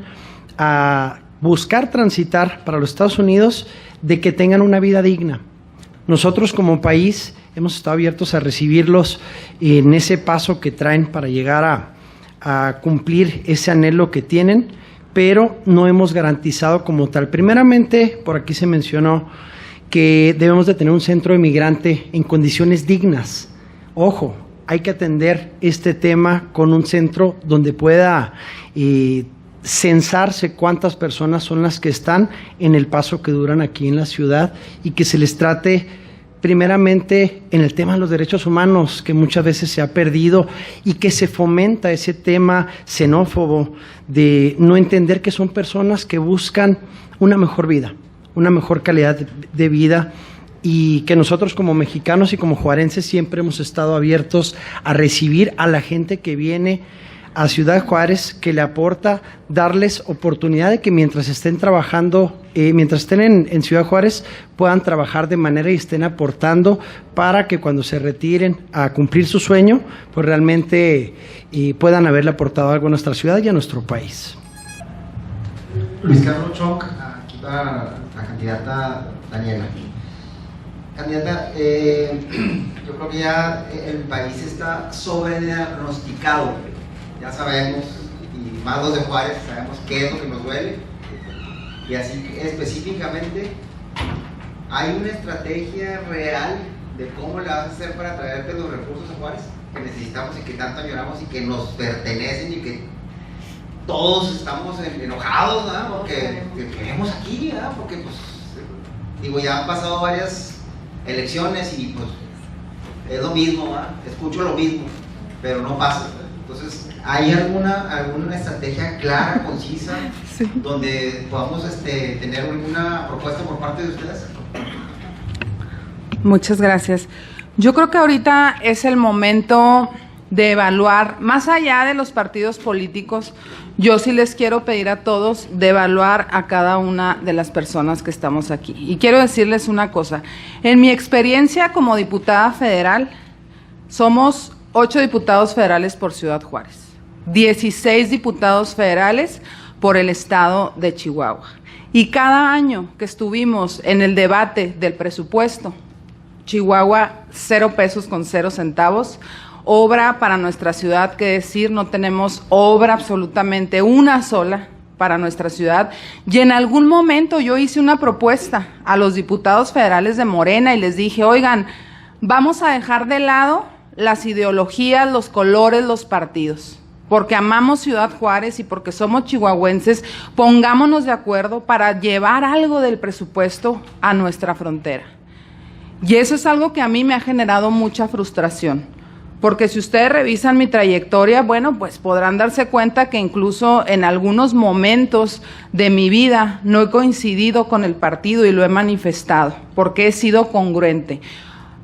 Speaker 6: a buscar transitar para los Estados Unidos de que tengan una vida digna. Nosotros como país hemos estado abiertos a recibirlos en ese paso que traen para llegar a cumplir ese anhelo que tienen, pero no hemos garantizado como tal. Primeramente, por aquí se mencionó que debemos de tener un centro de migrante en condiciones dignas. Ojo, hay que atender este tema con un centro donde pueda censarse cuántas personas son las que están en el paso que duran aquí en la ciudad y que se les trate primeramente en el tema de los derechos humanos, que muchas veces se ha perdido y que se fomenta ese tema xenófobo de no entender que son personas que buscan una mejor vida, una mejor calidad de vida, y que nosotros como mexicanos y como juarenses siempre hemos estado abiertos a recibir a la gente que viene a Ciudad Juárez, que le aporta darles oportunidad de que mientras estén trabajando, mientras estén en Ciudad Juárez, puedan trabajar de manera y estén aportando para que cuando se retiren a cumplir su sueño, pues realmente puedan haberle aportado algo a nuestra ciudad y a nuestro país.
Speaker 10: Luis Carlos Choc, aquí para la candidata Daniela. Candidata, yo creo que ya el país está sobrediagnosticado. Ya sabemos, y más los de Juárez, sabemos qué es lo que nos duele. Y así específicamente, ¿hay una estrategia real de cómo le vas a hacer para traerte los recursos a Juárez que necesitamos y que tanto añoramos y que nos pertenecen y que todos estamos enojados, ¿verdad? Porque queremos aquí, ¿verdad? Porque pues, digo, ya han pasado varias elecciones y pues es lo mismo, ¿verdad? Escucho lo mismo, pero no pasa. Entonces, ¿hay alguna estrategia clara, concisa, sí, donde podamos tener una propuesta por parte de ustedes?
Speaker 3: Muchas gracias. Yo creo que ahorita es el momento de evaluar, más allá de los partidos políticos, yo sí les quiero pedir a todos de evaluar a cada una de las personas que estamos aquí. Y quiero decirles una cosa, en mi experiencia como diputada federal, somos 8 diputados federales por Ciudad Juárez, 16 diputados federales por el estado de Chihuahua. Y cada año que estuvimos en el debate del presupuesto, Chihuahua 0 pesos con 0 centavos, obra para nuestra ciudad, que decir, no tenemos obra absolutamente una sola para nuestra ciudad. Y en algún momento yo hice una propuesta a los diputados federales de Morena y les dije, oigan, vamos a dejar de lado las ideologías, los colores, los partidos, porque amamos Ciudad Juárez y porque somos chihuahuenses, pongámonos de acuerdo para llevar algo del presupuesto a nuestra frontera. Y eso es algo que a mí me ha generado mucha frustración, porque si ustedes revisan mi trayectoria, bueno, pues podrán darse cuenta que incluso en algunos momentos de mi vida no he coincidido con el partido y lo he manifestado, porque he sido congruente.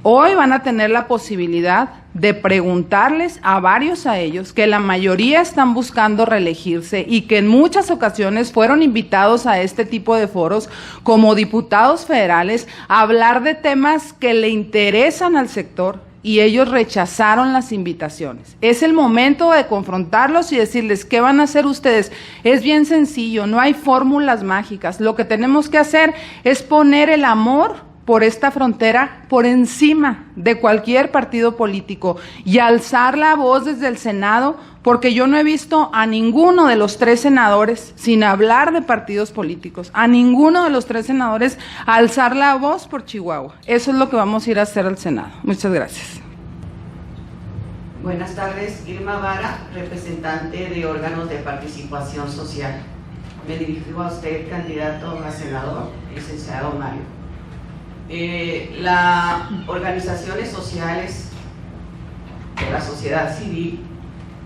Speaker 3: Hoy van a tener la posibilidad de preguntarles a varios a ellos, que la mayoría están buscando reelegirse y que en muchas ocasiones fueron invitados a este tipo de foros como diputados federales a hablar de temas que le interesan al sector y ellos rechazaron las invitaciones. Es el momento de confrontarlos y decirles, ¿qué van a hacer ustedes? Es bien sencillo, no hay fórmulas mágicas. Lo que tenemos que hacer es poner el amor por esta frontera por encima de cualquier partido político y alzar la voz desde el Senado, porque yo no he visto a ninguno de los 3 senadores, sin hablar de partidos políticos, a ninguno de los 3 senadores alzar la voz por Chihuahua. Eso es lo que vamos a ir a hacer al Senado. Muchas gracias.
Speaker 11: Buenas tardes, Irma Vara, representante de órganos de participación social. Me dirijo a usted, candidato a senador, licenciado Mario. Las organizaciones sociales de la sociedad civil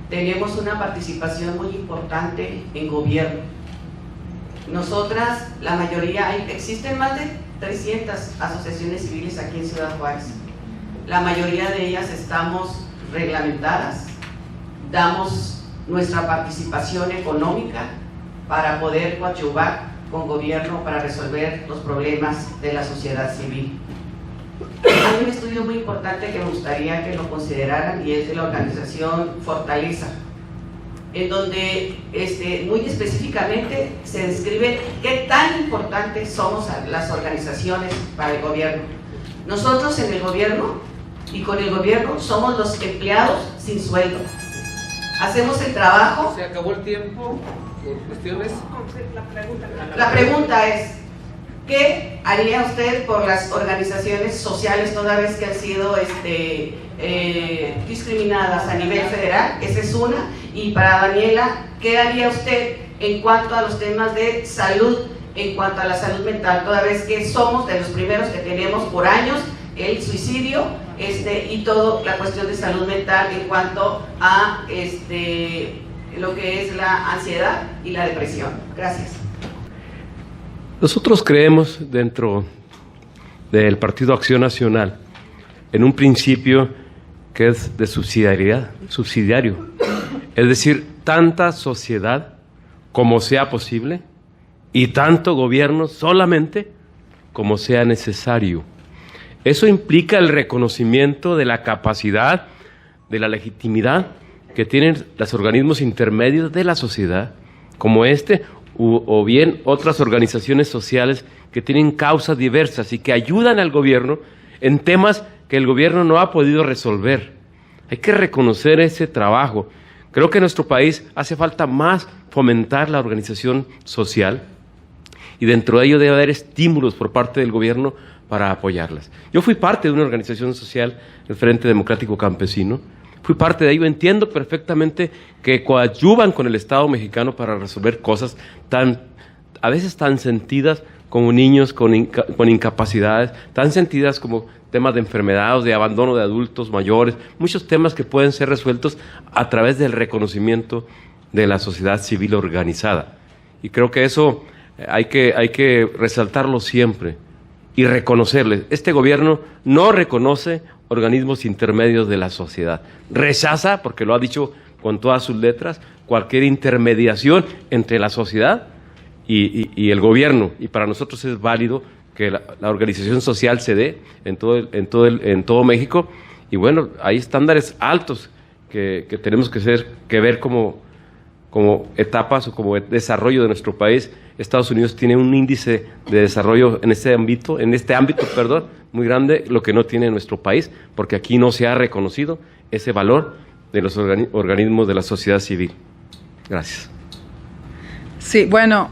Speaker 11: tenemos una participación muy importante en gobierno. Nosotras, la mayoría, existen más de 300 asociaciones civiles aquí en Ciudad Juárez. La mayoría de ellas estamos reglamentadas, damos nuestra participación económica para poder coadyuvar con gobierno para resolver los problemas de la sociedad civil. Hay un estudio muy importante que me gustaría que lo consideraran y es de la organización Fortaleza, en donde muy específicamente se describe qué tan importantes somos las organizaciones para el gobierno. Nosotros en el gobierno y con el gobierno somos los empleados sin sueldo. Hacemos el trabajo.
Speaker 4: ¿Se acabó el tiempo por cuestiones?
Speaker 11: La pregunta es, ¿qué haría usted por las organizaciones sociales toda vez que han sido discriminadas a nivel federal? Esa es una. Y para Daniela, ¿qué haría usted en cuanto a los temas de salud, en cuanto a la salud mental, toda vez que somos de los primeros que tenemos por años el suicidio y toda la cuestión de salud mental en cuanto a lo que es la ansiedad y la depresión? Gracias.
Speaker 5: Nosotros creemos dentro del Partido Acción Nacional en un principio que es de subsidiario, es decir, tanta sociedad como sea posible y tanto gobierno solamente como sea necesario. Eso implica el reconocimiento de la capacidad, de la legitimidad que tienen los organismos intermedios de la sociedad, como o bien otras organizaciones sociales que tienen causas diversas y que ayudan al gobierno en temas que el gobierno no ha podido resolver. Hay que reconocer ese trabajo. Creo que en nuestro país hace falta más fomentar la organización social y dentro de ello debe haber estímulos por parte del gobierno para apoyarlas. Yo fui parte de una organización social, el Frente Democrático Campesino, fui parte de ello, entiendo perfectamente que coadyuvan con el Estado mexicano para resolver cosas a veces tan sentidas como niños con incapacidades, tan sentidas como temas de enfermedades, de abandono de adultos mayores, muchos temas que pueden ser resueltos a través del reconocimiento de la sociedad civil organizada. Y creo que eso hay que resaltarlo siempre y reconocerles. Este gobierno no reconoce organismos intermedios de la sociedad. Rechaza, porque lo ha dicho con todas sus letras, cualquier intermediación entre la sociedad y el gobierno. Y para nosotros es válido que la organización social se dé en todo México. Y bueno, hay estándares altos que tenemos que ver como etapas o como desarrollo de nuestro país. Estados Unidos tiene un índice de desarrollo en este ámbito, muy grande, lo que no tiene nuestro país, porque aquí no se ha reconocido ese valor de los organismos de la sociedad civil. Gracias.
Speaker 3: Sí, bueno,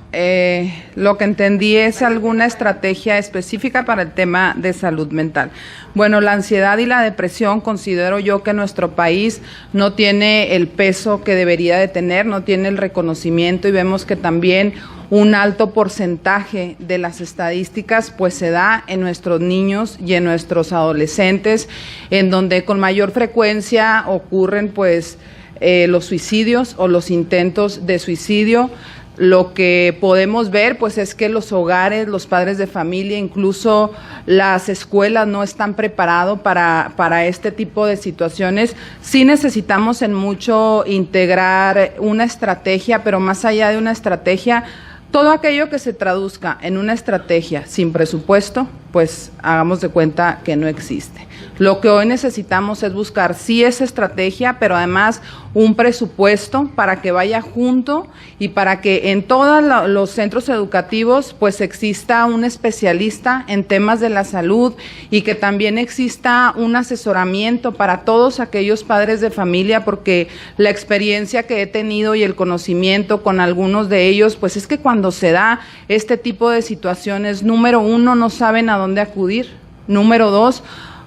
Speaker 3: lo que entendí es alguna estrategia específica para el tema de salud mental. Bueno, la ansiedad y la depresión, considero yo que nuestro país no tiene el peso que debería de tener, no tiene el reconocimiento, y vemos que también un alto porcentaje de las estadísticas pues se da en nuestros niños y en nuestros adolescentes, en donde con mayor frecuencia ocurren pues los suicidios o los intentos de suicidio. Lo que podemos ver pues es que los hogares, los padres de familia, incluso las escuelas no están preparados para este tipo de situaciones. Sí necesitamos en mucho integrar una estrategia, pero más allá de una estrategia, todo aquello que se traduzca en una estrategia sin presupuesto, pues hagamos de cuenta que no existe. Lo que hoy necesitamos es buscar sí esa estrategia, pero además un presupuesto para que vaya junto y para que en todos los centros educativos pues exista un especialista en temas de la salud y que también exista un asesoramiento para todos aquellos padres de familia, porque la experiencia que he tenido y el conocimiento con algunos de ellos pues es que cuando se da este tipo de situaciones, número uno, no saben a dónde acudir, número dos,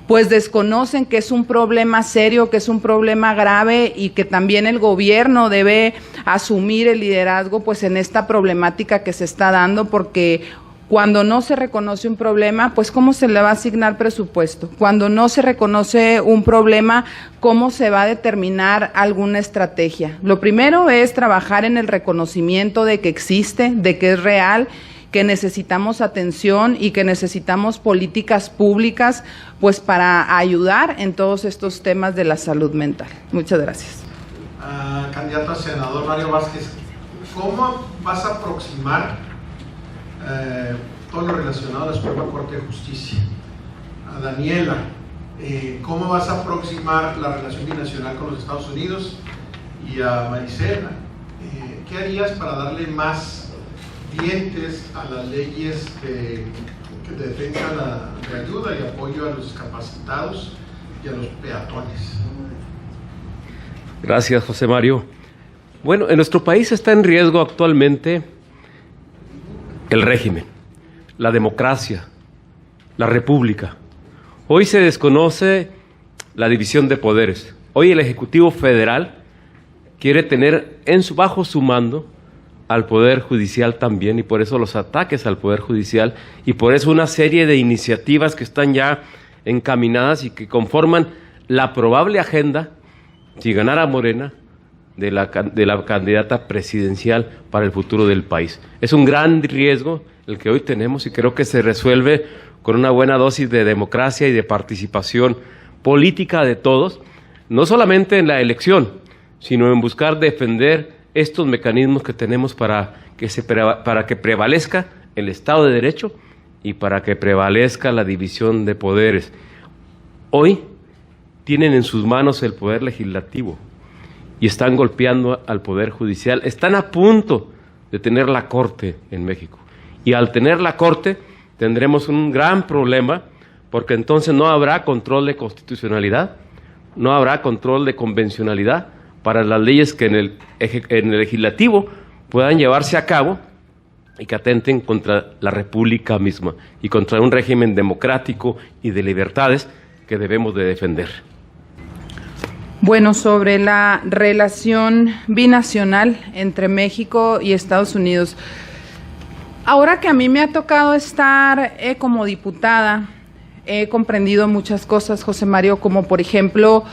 Speaker 3: pues desconocen que es un problema serio, que es un problema grave y que también el gobierno debe asumir el liderazgo pues en esta problemática que se está dando, porque cuando no se reconoce un problema, pues ¿cómo se le va a asignar presupuesto? Cuando no se reconoce un problema, ¿cómo se va a determinar alguna estrategia? Lo primero es trabajar en el reconocimiento de que existe, de que es real, que necesitamos atención y que necesitamos políticas públicas pues para ayudar en todos estos temas de la salud mental. Muchas gracias.
Speaker 12: Candidato a senador Mario Vázquez, ¿cómo vas a aproximar todo lo relacionado a la Suprema Corte de Justicia? A Daniela, ¿cómo vas a aproximar la relación binacional con los Estados Unidos? Y a Marisela, ¿qué harías para darle más dientes a las leyes de defensa, de ayuda y apoyo a los discapacitados y a los peatones?
Speaker 5: Gracias, José Mario. Bueno, en nuestro país está en riesgo actualmente el régimen, la democracia, la república. Hoy se desconoce la división de poderes. Hoy el Ejecutivo Federal quiere tener bajo su mando al Poder Judicial también, y por eso los ataques al Poder Judicial, y por eso una serie de iniciativas que están ya encaminadas y que conforman la probable agenda, si ganara Morena, de la candidata presidencial para el futuro del país. Es un gran riesgo el que hoy tenemos y creo que se resuelve con una buena dosis de democracia y de participación política de todos, no solamente en la elección, sino en buscar defender estos mecanismos que tenemos para que prevalezca el Estado de Derecho y para que prevalezca la división de poderes. Hoy tienen en sus manos el poder legislativo y están golpeando al Poder Judicial. Están a punto de tener la Corte en México. Y al tener la Corte tendremos un gran problema, porque entonces no habrá control de constitucionalidad, no habrá control de convencionalidad para las leyes que en el legislativo puedan llevarse a cabo y que atenten contra la República misma y contra un régimen democrático y de libertades que debemos de defender.
Speaker 3: Bueno, sobre la relación binacional entre México y Estados Unidos. Ahora que a mí me ha tocado estar como diputada, he comprendido muchas cosas, José Mario, como por ejemplo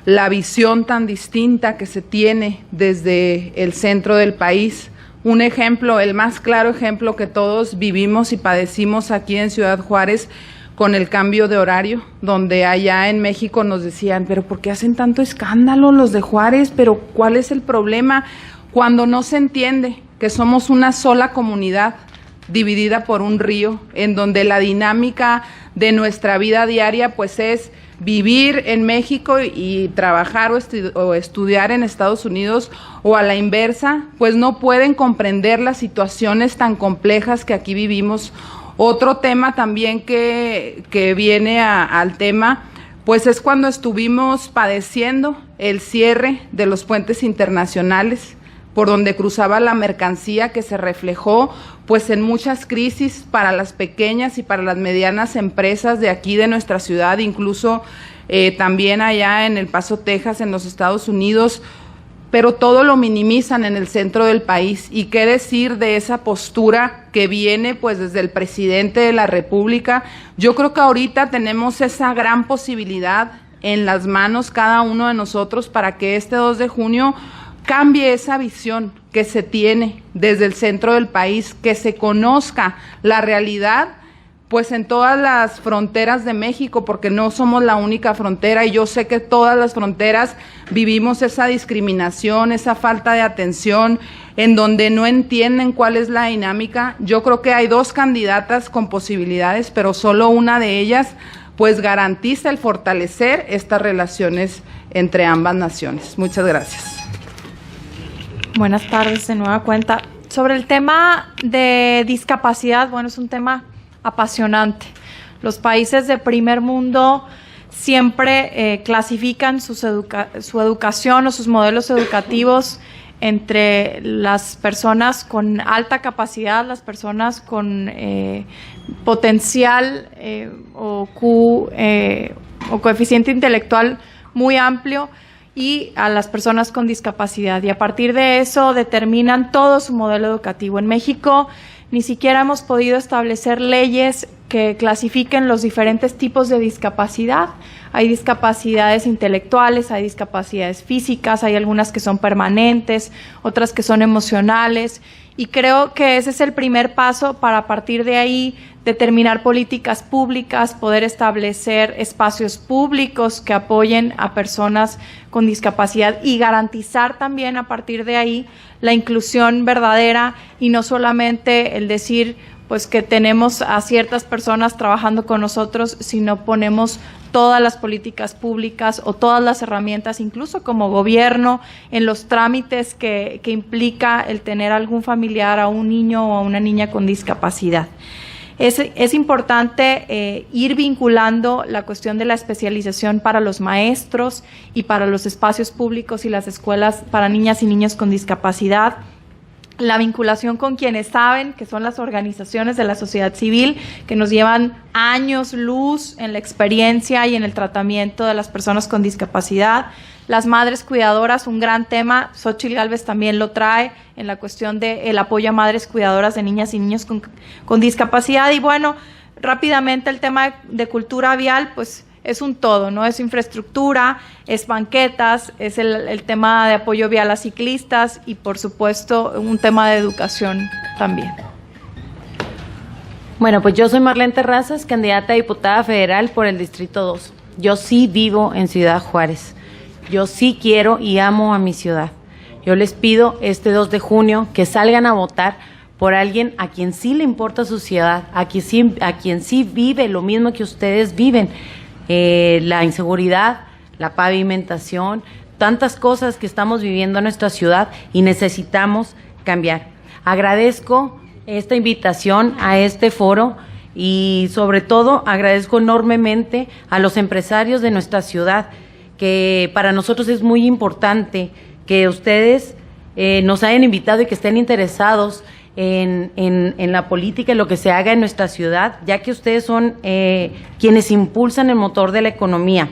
Speaker 3: la visión tan distinta que se tiene desde el centro del país. Un ejemplo, el más claro ejemplo que todos vivimos y padecimos aquí en Ciudad Juárez con el cambio de horario, donde allá en México nos decían, pero ¿por qué hacen tanto escándalo los de Juárez? ¿Pero cuál es el problema? Cuando no se entiende que somos una sola comunidad dividida por un río, en donde la dinámica de nuestra vida diaria pues es vivir en México y trabajar o estudiar en Estados Unidos, o a la inversa, pues no pueden comprender las situaciones tan complejas que aquí vivimos. Otro tema también que viene al tema, pues es cuando estuvimos padeciendo el cierre de los puentes internacionales por donde cruzaba la mercancía, que se reflejó pues en muchas crisis para las pequeñas y para las medianas empresas de aquí de nuestra ciudad, incluso también allá en El Paso, Texas, en los Estados Unidos, pero todo lo minimizan en el centro del país. ¿Y qué decir de esa postura que viene pues desde el presidente de la República? Yo creo que ahorita tenemos esa gran posibilidad en las manos cada uno de nosotros para que este 2 de junio cambie esa visión que se tiene desde el centro del país, que se conozca la realidad pues en todas las fronteras de México, porque no somos la única frontera, y yo sé que todas las fronteras vivimos esa discriminación, esa falta de atención, en donde no entienden cuál es la dinámica. Yo creo que hay 2 candidatas con posibilidades, pero solo una de ellas pues garantiza el fortalecer estas relaciones entre ambas naciones. Muchas gracias.
Speaker 8: Buenas tardes de nueva cuenta. Sobre el tema de discapacidad, bueno, es un tema apasionante. Los países de primer mundo siempre clasifican su educación o sus modelos educativos entre las personas con alta capacidad, las personas con potencial o coeficiente intelectual muy amplio, y a las personas con discapacidad. Y a partir de eso determinan todo su modelo educativo. En México ni siquiera hemos podido establecer leyes que clasifiquen los diferentes tipos de discapacidad. Hay discapacidades intelectuales, hay discapacidades físicas, hay algunas que son permanentes, otras que son emocionales, y creo que ese es el primer paso para, a partir de ahí, determinar políticas públicas, poder establecer espacios públicos que apoyen a personas con discapacidad y garantizar también a partir de ahí la inclusión verdadera, y no solamente el decir pues que tenemos a ciertas personas trabajando con nosotros, sino ponemos todas las políticas públicas o todas las herramientas, incluso como gobierno, en los trámites que implica el tener algún familiar, a un niño o a una niña con discapacidad. Es importante ir vinculando la cuestión de la especialización para los maestros y para los espacios públicos y las escuelas para niñas y niños con discapacidad. La vinculación con quienes saben, que son las organizaciones de la sociedad civil, que nos llevan años luz en la experiencia y en el tratamiento de las personas con discapacidad. Las madres cuidadoras, un gran tema, Xóchitl Gálvez también lo trae en la cuestión del apoyo a madres cuidadoras de niñas y niños con discapacidad. Y bueno, rápidamente el tema de cultura vial, pues es un todo, ¿no? Es infraestructura, es banquetas, es el tema de apoyo vial a ciclistas y, por supuesto, un tema de educación también.
Speaker 7: Bueno, pues yo soy Marlene Terrazas, candidata a diputada federal por el Distrito 2. Yo sí vivo en Ciudad Juárez. Yo sí quiero y amo a mi ciudad. Yo les pido este 2 de junio que salgan a votar por alguien a quien sí le importa su ciudad, a quien sí vive lo mismo que ustedes viven. La inseguridad, la pavimentación, tantas cosas que estamos viviendo en nuestra ciudad y necesitamos cambiar. Agradezco esta invitación a este foro y sobre todo agradezco enormemente a los empresarios de nuestra ciudad, que para nosotros es muy importante que ustedes nos hayan invitado y que estén interesados en la política, en lo que se haga en nuestra ciudad, ya que ustedes son quienes impulsan el motor de la economía.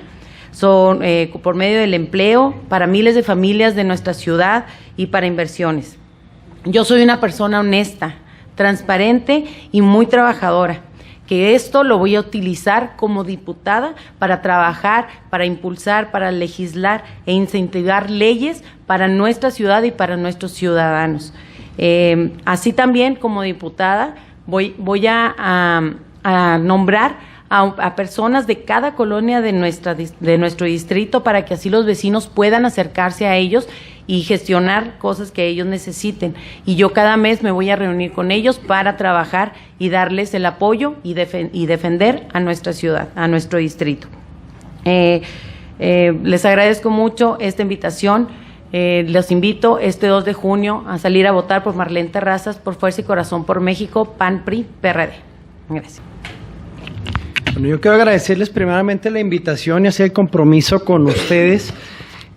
Speaker 7: Son por medio del empleo para miles de familias de nuestra ciudad y para inversiones. Yo soy una persona honesta, transparente y muy trabajadora, que esto lo voy a utilizar como diputada para trabajar, para impulsar, para legislar e incentivar leyes para nuestra ciudad y para nuestros ciudadanos. Así también, como diputada, voy a nombrar a personas de cada colonia de nuestro distrito para que así los vecinos puedan acercarse a ellos y gestionar cosas que ellos necesiten. Y yo cada mes me voy a reunir con ellos para trabajar y darles el apoyo y defender a nuestra ciudad, a nuestro distrito. Les agradezco mucho esta invitación. Los invito este 2 de junio a salir a votar por Marlene Terrazas, por Fuerza y Corazón por México, PAN, PRI, PRD. Gracias.
Speaker 6: Bueno, yo quiero agradecerles primeramente la invitación y hacer el compromiso con ustedes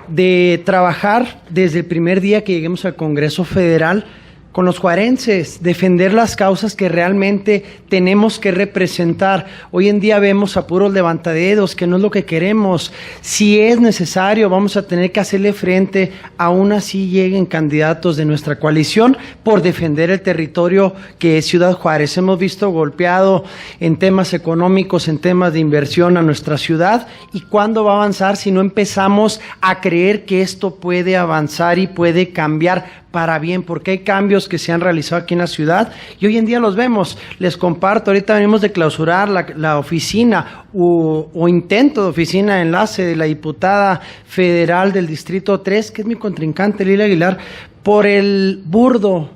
Speaker 6: de trabajar desde el primer día que lleguemos al Congreso Federal con los juarenses, defender las causas que realmente tenemos que representar. Hoy en día vemos a puros levantadedos, que no es lo que queremos. Si es necesario, vamos a tener que hacerle frente, aún así lleguen candidatos de nuestra coalición, por defender el territorio que es Ciudad Juárez. Hemos visto golpeado en temas económicos, en temas de inversión a nuestra ciudad. ¿Y cuándo va a avanzar si no empezamos a creer que esto puede avanzar y puede cambiar para bien? Porque hay cambios que se han realizado aquí en la ciudad y hoy en día los vemos. Les comparto, ahorita venimos de clausurar la oficina o intento de oficina de enlace de la diputada federal del Distrito 3, que es mi contrincante Lila Aguilar, por el burdo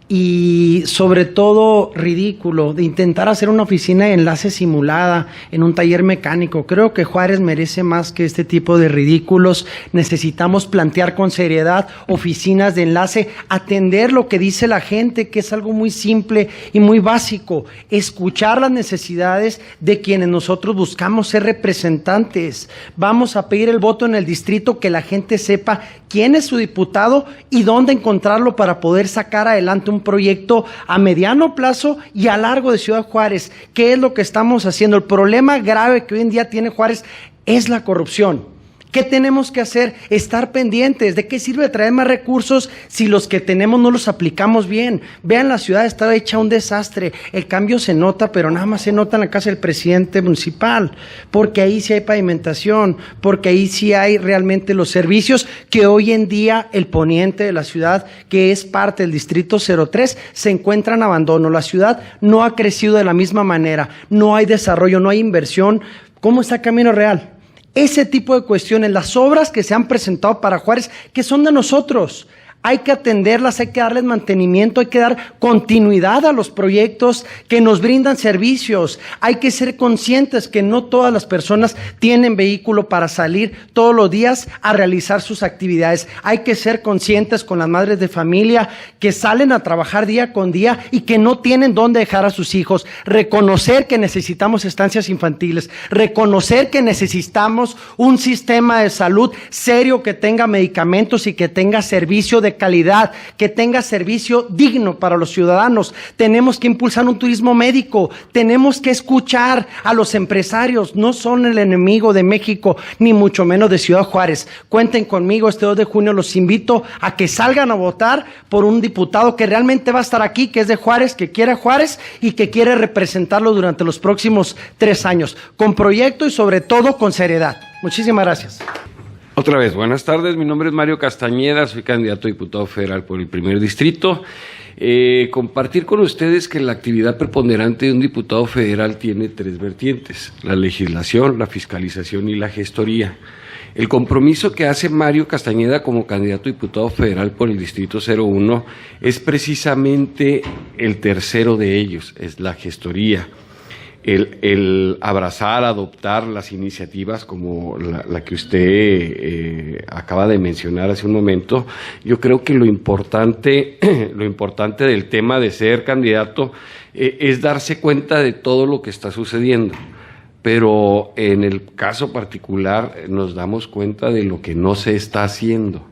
Speaker 6: y sobre todo ridículo de intentar hacer una oficina de enlace simulada en un taller mecánico. Creo que Juárez merece más que este tipo de ridículos. Necesitamos plantear con seriedad oficinas de enlace, atender lo que dice la gente, que es algo muy simple y muy básico, escuchar las necesidades de quienes nosotros buscamos ser representantes. Vamos a pedir el voto en el distrito, que la gente sepa quién es su diputado y dónde encontrarlo para poder sacar adelante un proyecto a mediano plazo y a largo de Ciudad Juárez. ¿Qué es lo que estamos haciendo? El problema grave que hoy en día tiene Juárez es la corrupción. ¿Qué tenemos que hacer? Estar pendientes. ¿De qué sirve traer más recursos si los que tenemos no los aplicamos bien? Vean, la ciudad está hecha un desastre. El cambio se nota, pero nada más se nota en la casa del presidente municipal, porque ahí sí hay pavimentación, porque ahí sí hay realmente los servicios que hoy en día el poniente de la ciudad, que es parte del distrito 03, se encuentra en abandono. La ciudad no ha crecido de la misma manera, no hay desarrollo, no hay inversión. ¿Cómo está Camino Real? Ese tipo de cuestiones, las obras que se han presentado para Juárez, que son de nosotros, hay que atenderlas, hay que darles mantenimiento, hay que dar continuidad a los proyectos que nos brindan servicios. Hay que ser conscientes que no todas las personas tienen vehículo para salir todos los días a realizar sus actividades. Hay que ser conscientes con las madres de familia que salen a trabajar día con día y que no tienen dónde dejar a sus hijos. Reconocer que necesitamos estancias infantiles, reconocer que necesitamos un sistema de salud serio que tenga medicamentos y que tenga servicio de calidad, que tenga servicio digno para los ciudadanos. Tenemos que impulsar un turismo médico, tenemos que escuchar a los empresarios, no son el enemigo de México, ni mucho menos de Ciudad Juárez. Cuenten conmigo este 2 de junio, los invito a que salgan a votar por un diputado que realmente va a estar aquí, que es de Juárez, que quiere a Juárez y que quiere representarlo durante los próximos 3 años, con proyecto y sobre todo con seriedad. Muchísimas gracias.
Speaker 9: Otra vez, buenas tardes, mi nombre es Mario Castañeda, soy candidato a diputado federal por el primer distrito. Compartir con ustedes que la actividad preponderante de un diputado federal tiene 3 vertientes: la legislación, la fiscalización y la gestoría. El compromiso que hace Mario Castañeda como candidato a diputado federal por el distrito 01 es precisamente el tercero de ellos, es la gestoría. El abrazar, adoptar las iniciativas como la que usted acaba de mencionar hace un momento. Yo creo que lo importante del tema de ser candidato es darse cuenta de todo lo que está sucediendo. Pero en el caso particular nos damos cuenta de lo que no se está haciendo,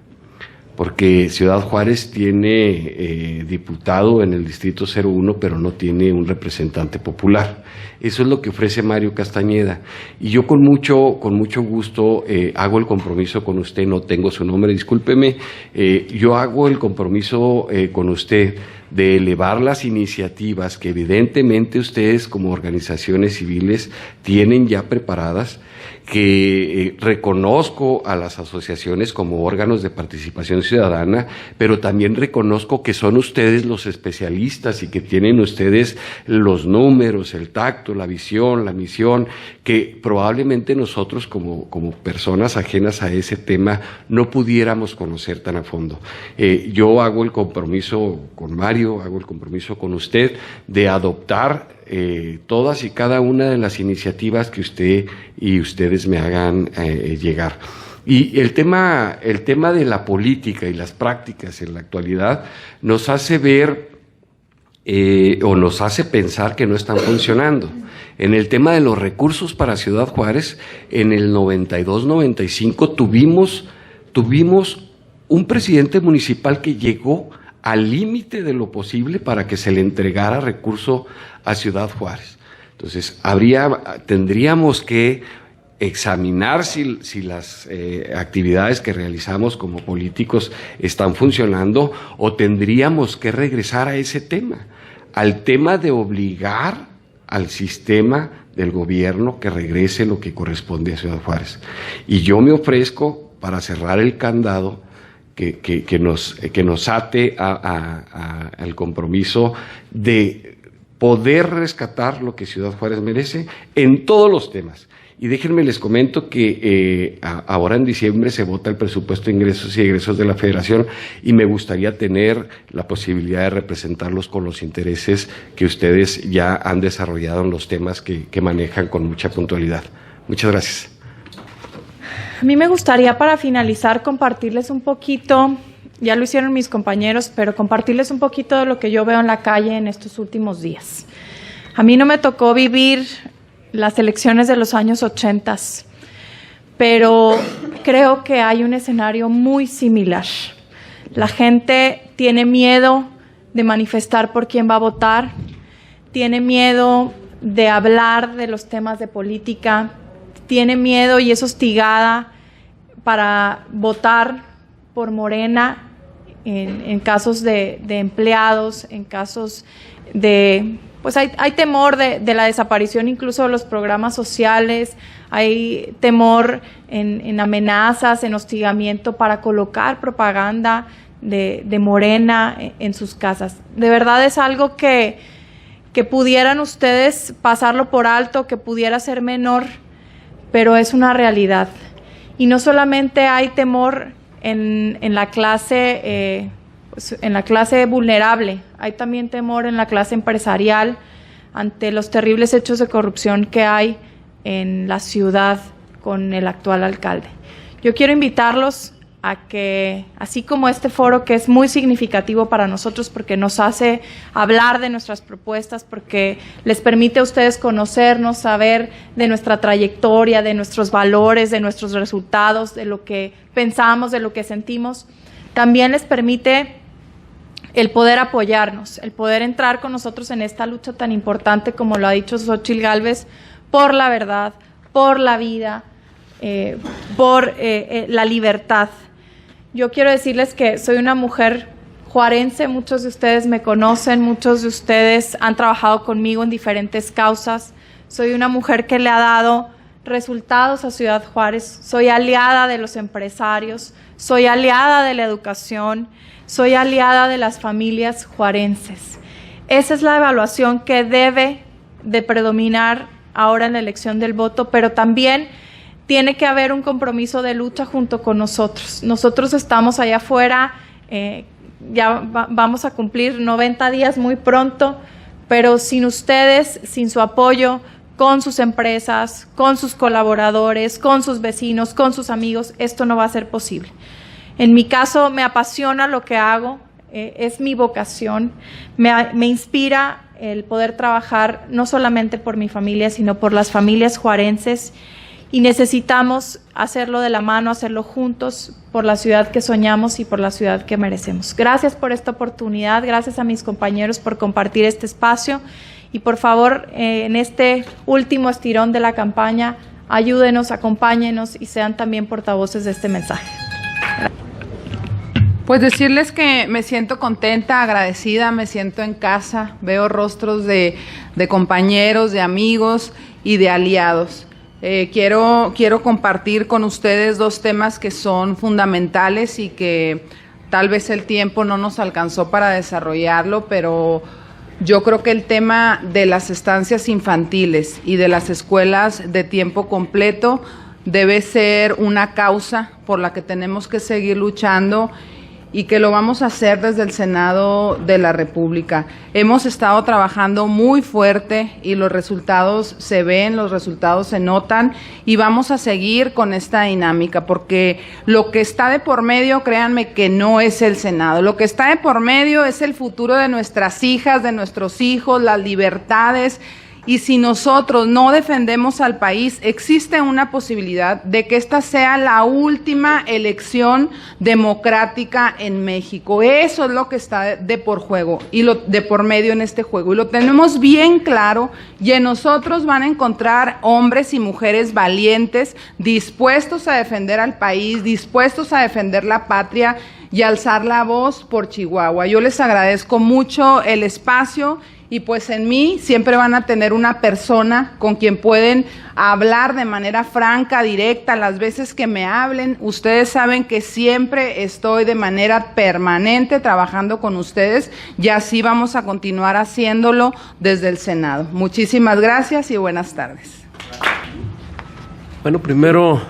Speaker 9: porque Ciudad Juárez tiene diputado en el distrito 01, pero no tiene un representante popular. Eso es lo que ofrece Mario Castañeda. Y yo con mucho gusto hago el compromiso con usted, no tengo su nombre, discúlpeme, yo hago el compromiso con usted de elevar las iniciativas que evidentemente ustedes como organizaciones civiles tienen ya preparadas, que reconozco a las asociaciones como órganos de participación ciudadana, pero también reconozco que son ustedes los especialistas y que tienen ustedes los números, el tacto, la visión, la misión, que probablemente nosotros como personas ajenas a ese tema no pudiéramos conocer tan a fondo. Yo hago el compromiso con Mario, hago el compromiso con usted de adoptar todas y cada una de las iniciativas que usted y ustedes me hagan llegar. Y el tema de la política y las prácticas en la actualidad nos hace ver o nos hace pensar que no están funcionando. En el tema de los recursos para Ciudad Juárez, en el 92-95 tuvimos un presidente municipal que llegó al límite de lo posible para que se le entregara recurso a Ciudad Juárez. Entonces, tendríamos que examinar si las actividades que realizamos como políticos están funcionando, o tendríamos que regresar a ese tema, al tema de obligar al sistema del gobierno que regrese lo que corresponde a Ciudad Juárez. Y yo me ofrezco para cerrar el candado que nos ate al compromiso de poder rescatar lo que Ciudad Juárez merece en todos los temas. Y déjenme les comento que ahora en diciembre se vota el presupuesto de ingresos y egresos de la Federación y me gustaría tener la posibilidad de representarlos con los intereses que ustedes ya han desarrollado en los temas que manejan con mucha puntualidad. Muchas gracias.
Speaker 8: A mí me gustaría, para finalizar, compartirles un poquito, ya lo hicieron mis compañeros, pero compartirles un poquito de lo que yo veo en la calle en estos últimos días. A mí no me tocó vivir las elecciones de los años 80, pero creo que hay un escenario muy similar. La gente tiene miedo de manifestar por quién va a votar, tiene miedo de hablar de los temas de política, tiene miedo y es hostigada para votar por Morena en casos de empleados, en casos de... Pues hay temor de la desaparición incluso de los programas sociales, hay temor en amenazas, en hostigamiento para colocar propaganda de Morena en sus casas. De verdad es algo que pudieran ustedes pasarlo por alto, que pudiera ser menor, pero es una realidad. Y no solamente hay temor en la clase en la clase vulnerable, hay también temor en la clase empresarial ante los terribles hechos de corrupción que hay en la ciudad con el actual alcalde. Yo quiero invitarlos a que, así como este foro que es muy significativo para nosotros porque nos hace hablar de nuestras propuestas, porque les permite a ustedes conocernos, saber de nuestra trayectoria, de nuestros valores, de nuestros resultados, de lo que pensamos, de lo que sentimos, también les permite el poder apoyarnos, el poder entrar con nosotros en esta lucha tan importante, como lo ha dicho Xóchitl Gálvez, por la verdad, por la vida, por la libertad. Yo quiero decirles que soy una mujer juarense, muchos de ustedes me conocen, muchos de ustedes han trabajado conmigo en diferentes causas. Soy una mujer que le ha dado resultados a Ciudad Juárez, soy aliada de los empresarios, soy aliada de la educación, soy aliada de las familias juarenses. Esa es la evaluación que debe de predominar ahora en la elección del voto, pero también tiene que haber un compromiso de lucha junto con nosotros. Nosotros estamos allá afuera, vamos a cumplir 90 días muy pronto, pero sin ustedes, sin su apoyo, con sus empresas, con sus colaboradores, con sus vecinos, con sus amigos, esto no va a ser posible. En mi caso, me apasiona lo que hago, es mi vocación, me inspira el poder trabajar no solamente por mi familia, sino por las familias juarenses, y necesitamos hacerlo de la mano, hacerlo juntos, por la ciudad que soñamos y por la ciudad que merecemos. Gracias por esta oportunidad, gracias a mis compañeros por compartir este espacio, y por favor, en este último estirón de la campaña, ayúdenos, acompáñenos y sean también portavoces de este mensaje.
Speaker 3: Pues decirles que me siento contenta, agradecida, me siento en casa, veo rostros de compañeros, de amigos y de aliados. Quiero compartir con ustedes dos temas que son fundamentales y que tal vez el tiempo no nos alcanzó para desarrollarlo, pero yo creo que el tema de las estancias infantiles y de las escuelas de tiempo completo debe ser una causa por la que tenemos que seguir luchando y que lo vamos a hacer desde el Senado de la República. Hemos estado trabajando muy fuerte y los resultados se ven, los resultados se notan y vamos a seguir con esta dinámica porque lo que está de por medio, créanme que no es el Senado, lo que está de por medio es el futuro de nuestras hijas, de nuestros hijos, las libertades. Y si nosotros no defendemos al país, existe una posibilidad de que esta sea la última elección democrática en México. Eso es lo que está de por juego y de por medio en este juego. Y lo tenemos bien claro y en nosotros van a encontrar hombres y mujeres valientes, dispuestos a defender al país, dispuestos a defender la patria y alzar la voz por Chihuahua. Yo les agradezco mucho el espacio. Y pues en mí siempre van a tener una persona con quien pueden hablar de manera franca, directa, las veces que me hablen. Ustedes saben que siempre estoy de manera permanente trabajando con ustedes y así vamos a continuar haciéndolo desde el Senado. Muchísimas gracias y buenas tardes.
Speaker 5: Bueno, primero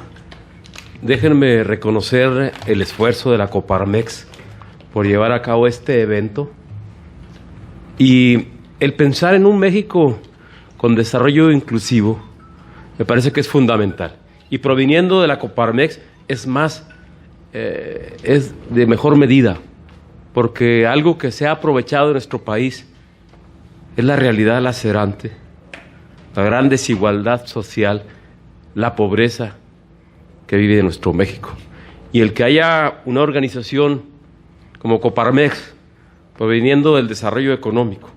Speaker 5: déjenme reconocer el esfuerzo de la Coparmex por llevar a cabo este evento y el pensar en un México con desarrollo inclusivo me parece que es fundamental. Y proviniendo de la Coparmex es más, es de mejor medida, porque algo que se ha aprovechado en nuestro país es la realidad lacerante, la gran desigualdad social, la pobreza que vive en nuestro México. Y el que haya una organización como Coparmex, proveniendo del desarrollo económico,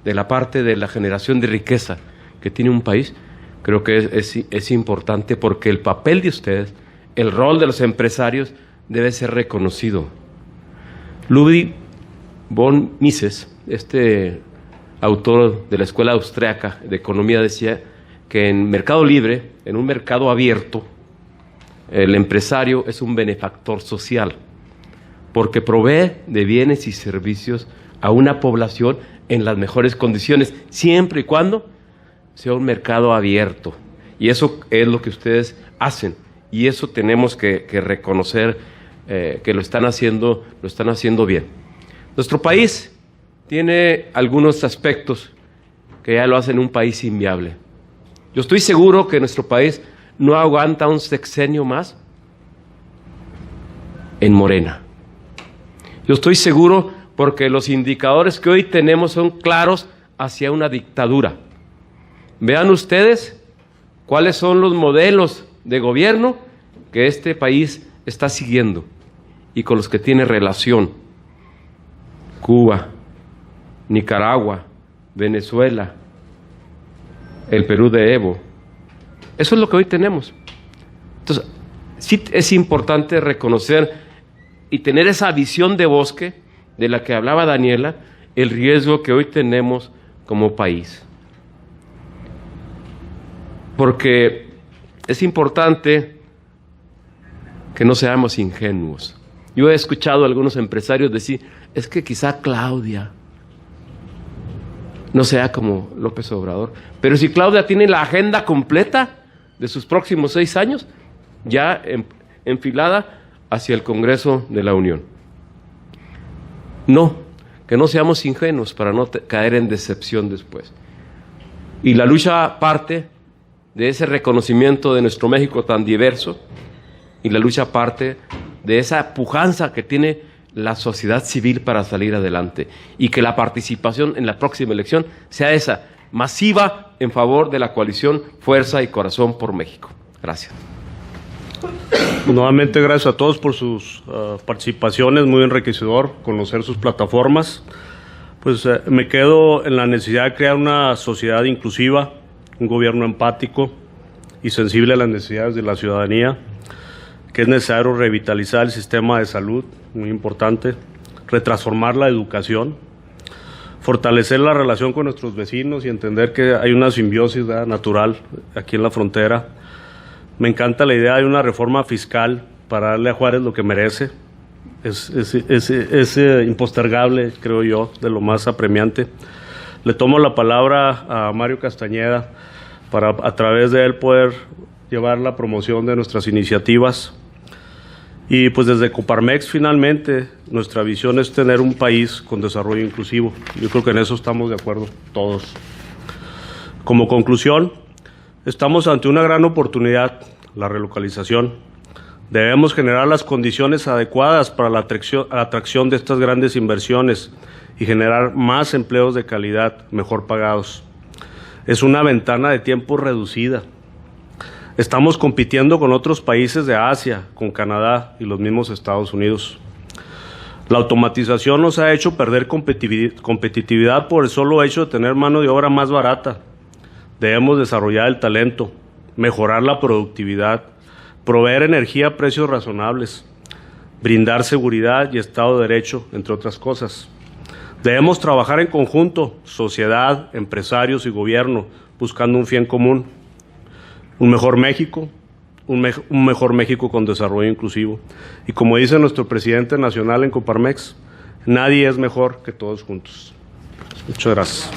Speaker 5: de la parte de la generación de riqueza que tiene un país, creo que es importante porque el papel de ustedes, el rol de los empresarios debe ser reconocido. Ludwig von Mises, autor de la Escuela Austriaca de Economía, decía que en mercado libre, en un mercado abierto, el empresario es un benefactor social, porque provee de bienes y servicios a una población en las mejores condiciones, siempre y cuando sea un mercado abierto. Y eso es lo que ustedes hacen, y eso tenemos que reconocer que lo están haciendo bien. Nuestro país tiene algunos aspectos que ya lo hacen un país inviable. Yo estoy seguro que nuestro país no aguanta un sexenio más en Morena. Yo estoy seguro porque los indicadores que hoy tenemos son claros hacia una dictadura. Vean ustedes cuáles son los modelos de gobierno que este país está siguiendo y con los que tiene relación. Cuba, Nicaragua, Venezuela, el Perú de Evo. Eso es lo que hoy tenemos. Entonces, sí es importante reconocer y tener esa visión de bosque de la que hablaba Daniela, el riesgo que hoy tenemos como país. Porque es importante que no seamos ingenuos. Yo he escuchado a algunos empresarios decir, es que quizá Claudia no sea como López Obrador, pero si Claudia tiene la agenda completa de sus próximos 6 años, ya enfilada hacia el Congreso de la Unión. No, que no seamos ingenuos para no caer en decepción después. Y la lucha parte de ese reconocimiento de nuestro México tan diverso, y la lucha parte de esa pujanza que tiene la sociedad civil para salir adelante, y que la participación en la próxima elección sea esa, masiva, en favor de la coalición Fuerza y Corazón por México. Gracias.
Speaker 2: Nuevamente, gracias a todos por sus participaciones, muy enriquecedor conocer sus plataformas. Pues me quedo en la necesidad de crear una sociedad inclusiva, un gobierno empático y sensible a las necesidades de la ciudadanía, que es necesario revitalizar el sistema de salud, muy importante, retransformar la educación, fortalecer la relación con nuestros vecinos y entender que hay una simbiosis natural aquí en la frontera. Me encanta la idea de una reforma fiscal para darle a Juárez lo que merece. Es impostergable, creo yo, de lo más apremiante. Le tomo la palabra a Mario Castañeda para a través de él poder llevar la promoción de nuestras iniciativas. Y pues desde Coparmex finalmente nuestra visión es tener un país con desarrollo inclusivo. Yo creo que en eso estamos de acuerdo todos. Como conclusión, estamos ante una gran oportunidad, la relocalización. Debemos generar las condiciones adecuadas para la atracción de estas grandes inversiones y generar más empleos de calidad, mejor pagados. Es una ventana de tiempo reducida. Estamos compitiendo con otros países de Asia, con Canadá y los mismos Estados Unidos. La automatización nos ha hecho perder competitividad por el solo hecho de tener mano de obra más barata. Debemos desarrollar el talento, mejorar la productividad, proveer energía a precios razonables, brindar seguridad y Estado de Derecho, entre otras cosas. Debemos trabajar en conjunto, sociedad, empresarios y gobierno, buscando un bien común. Un mejor México, un mejor México con desarrollo inclusivo. Y como dice nuestro presidente nacional en Coparmex, nadie es mejor que todos juntos. Muchas gracias.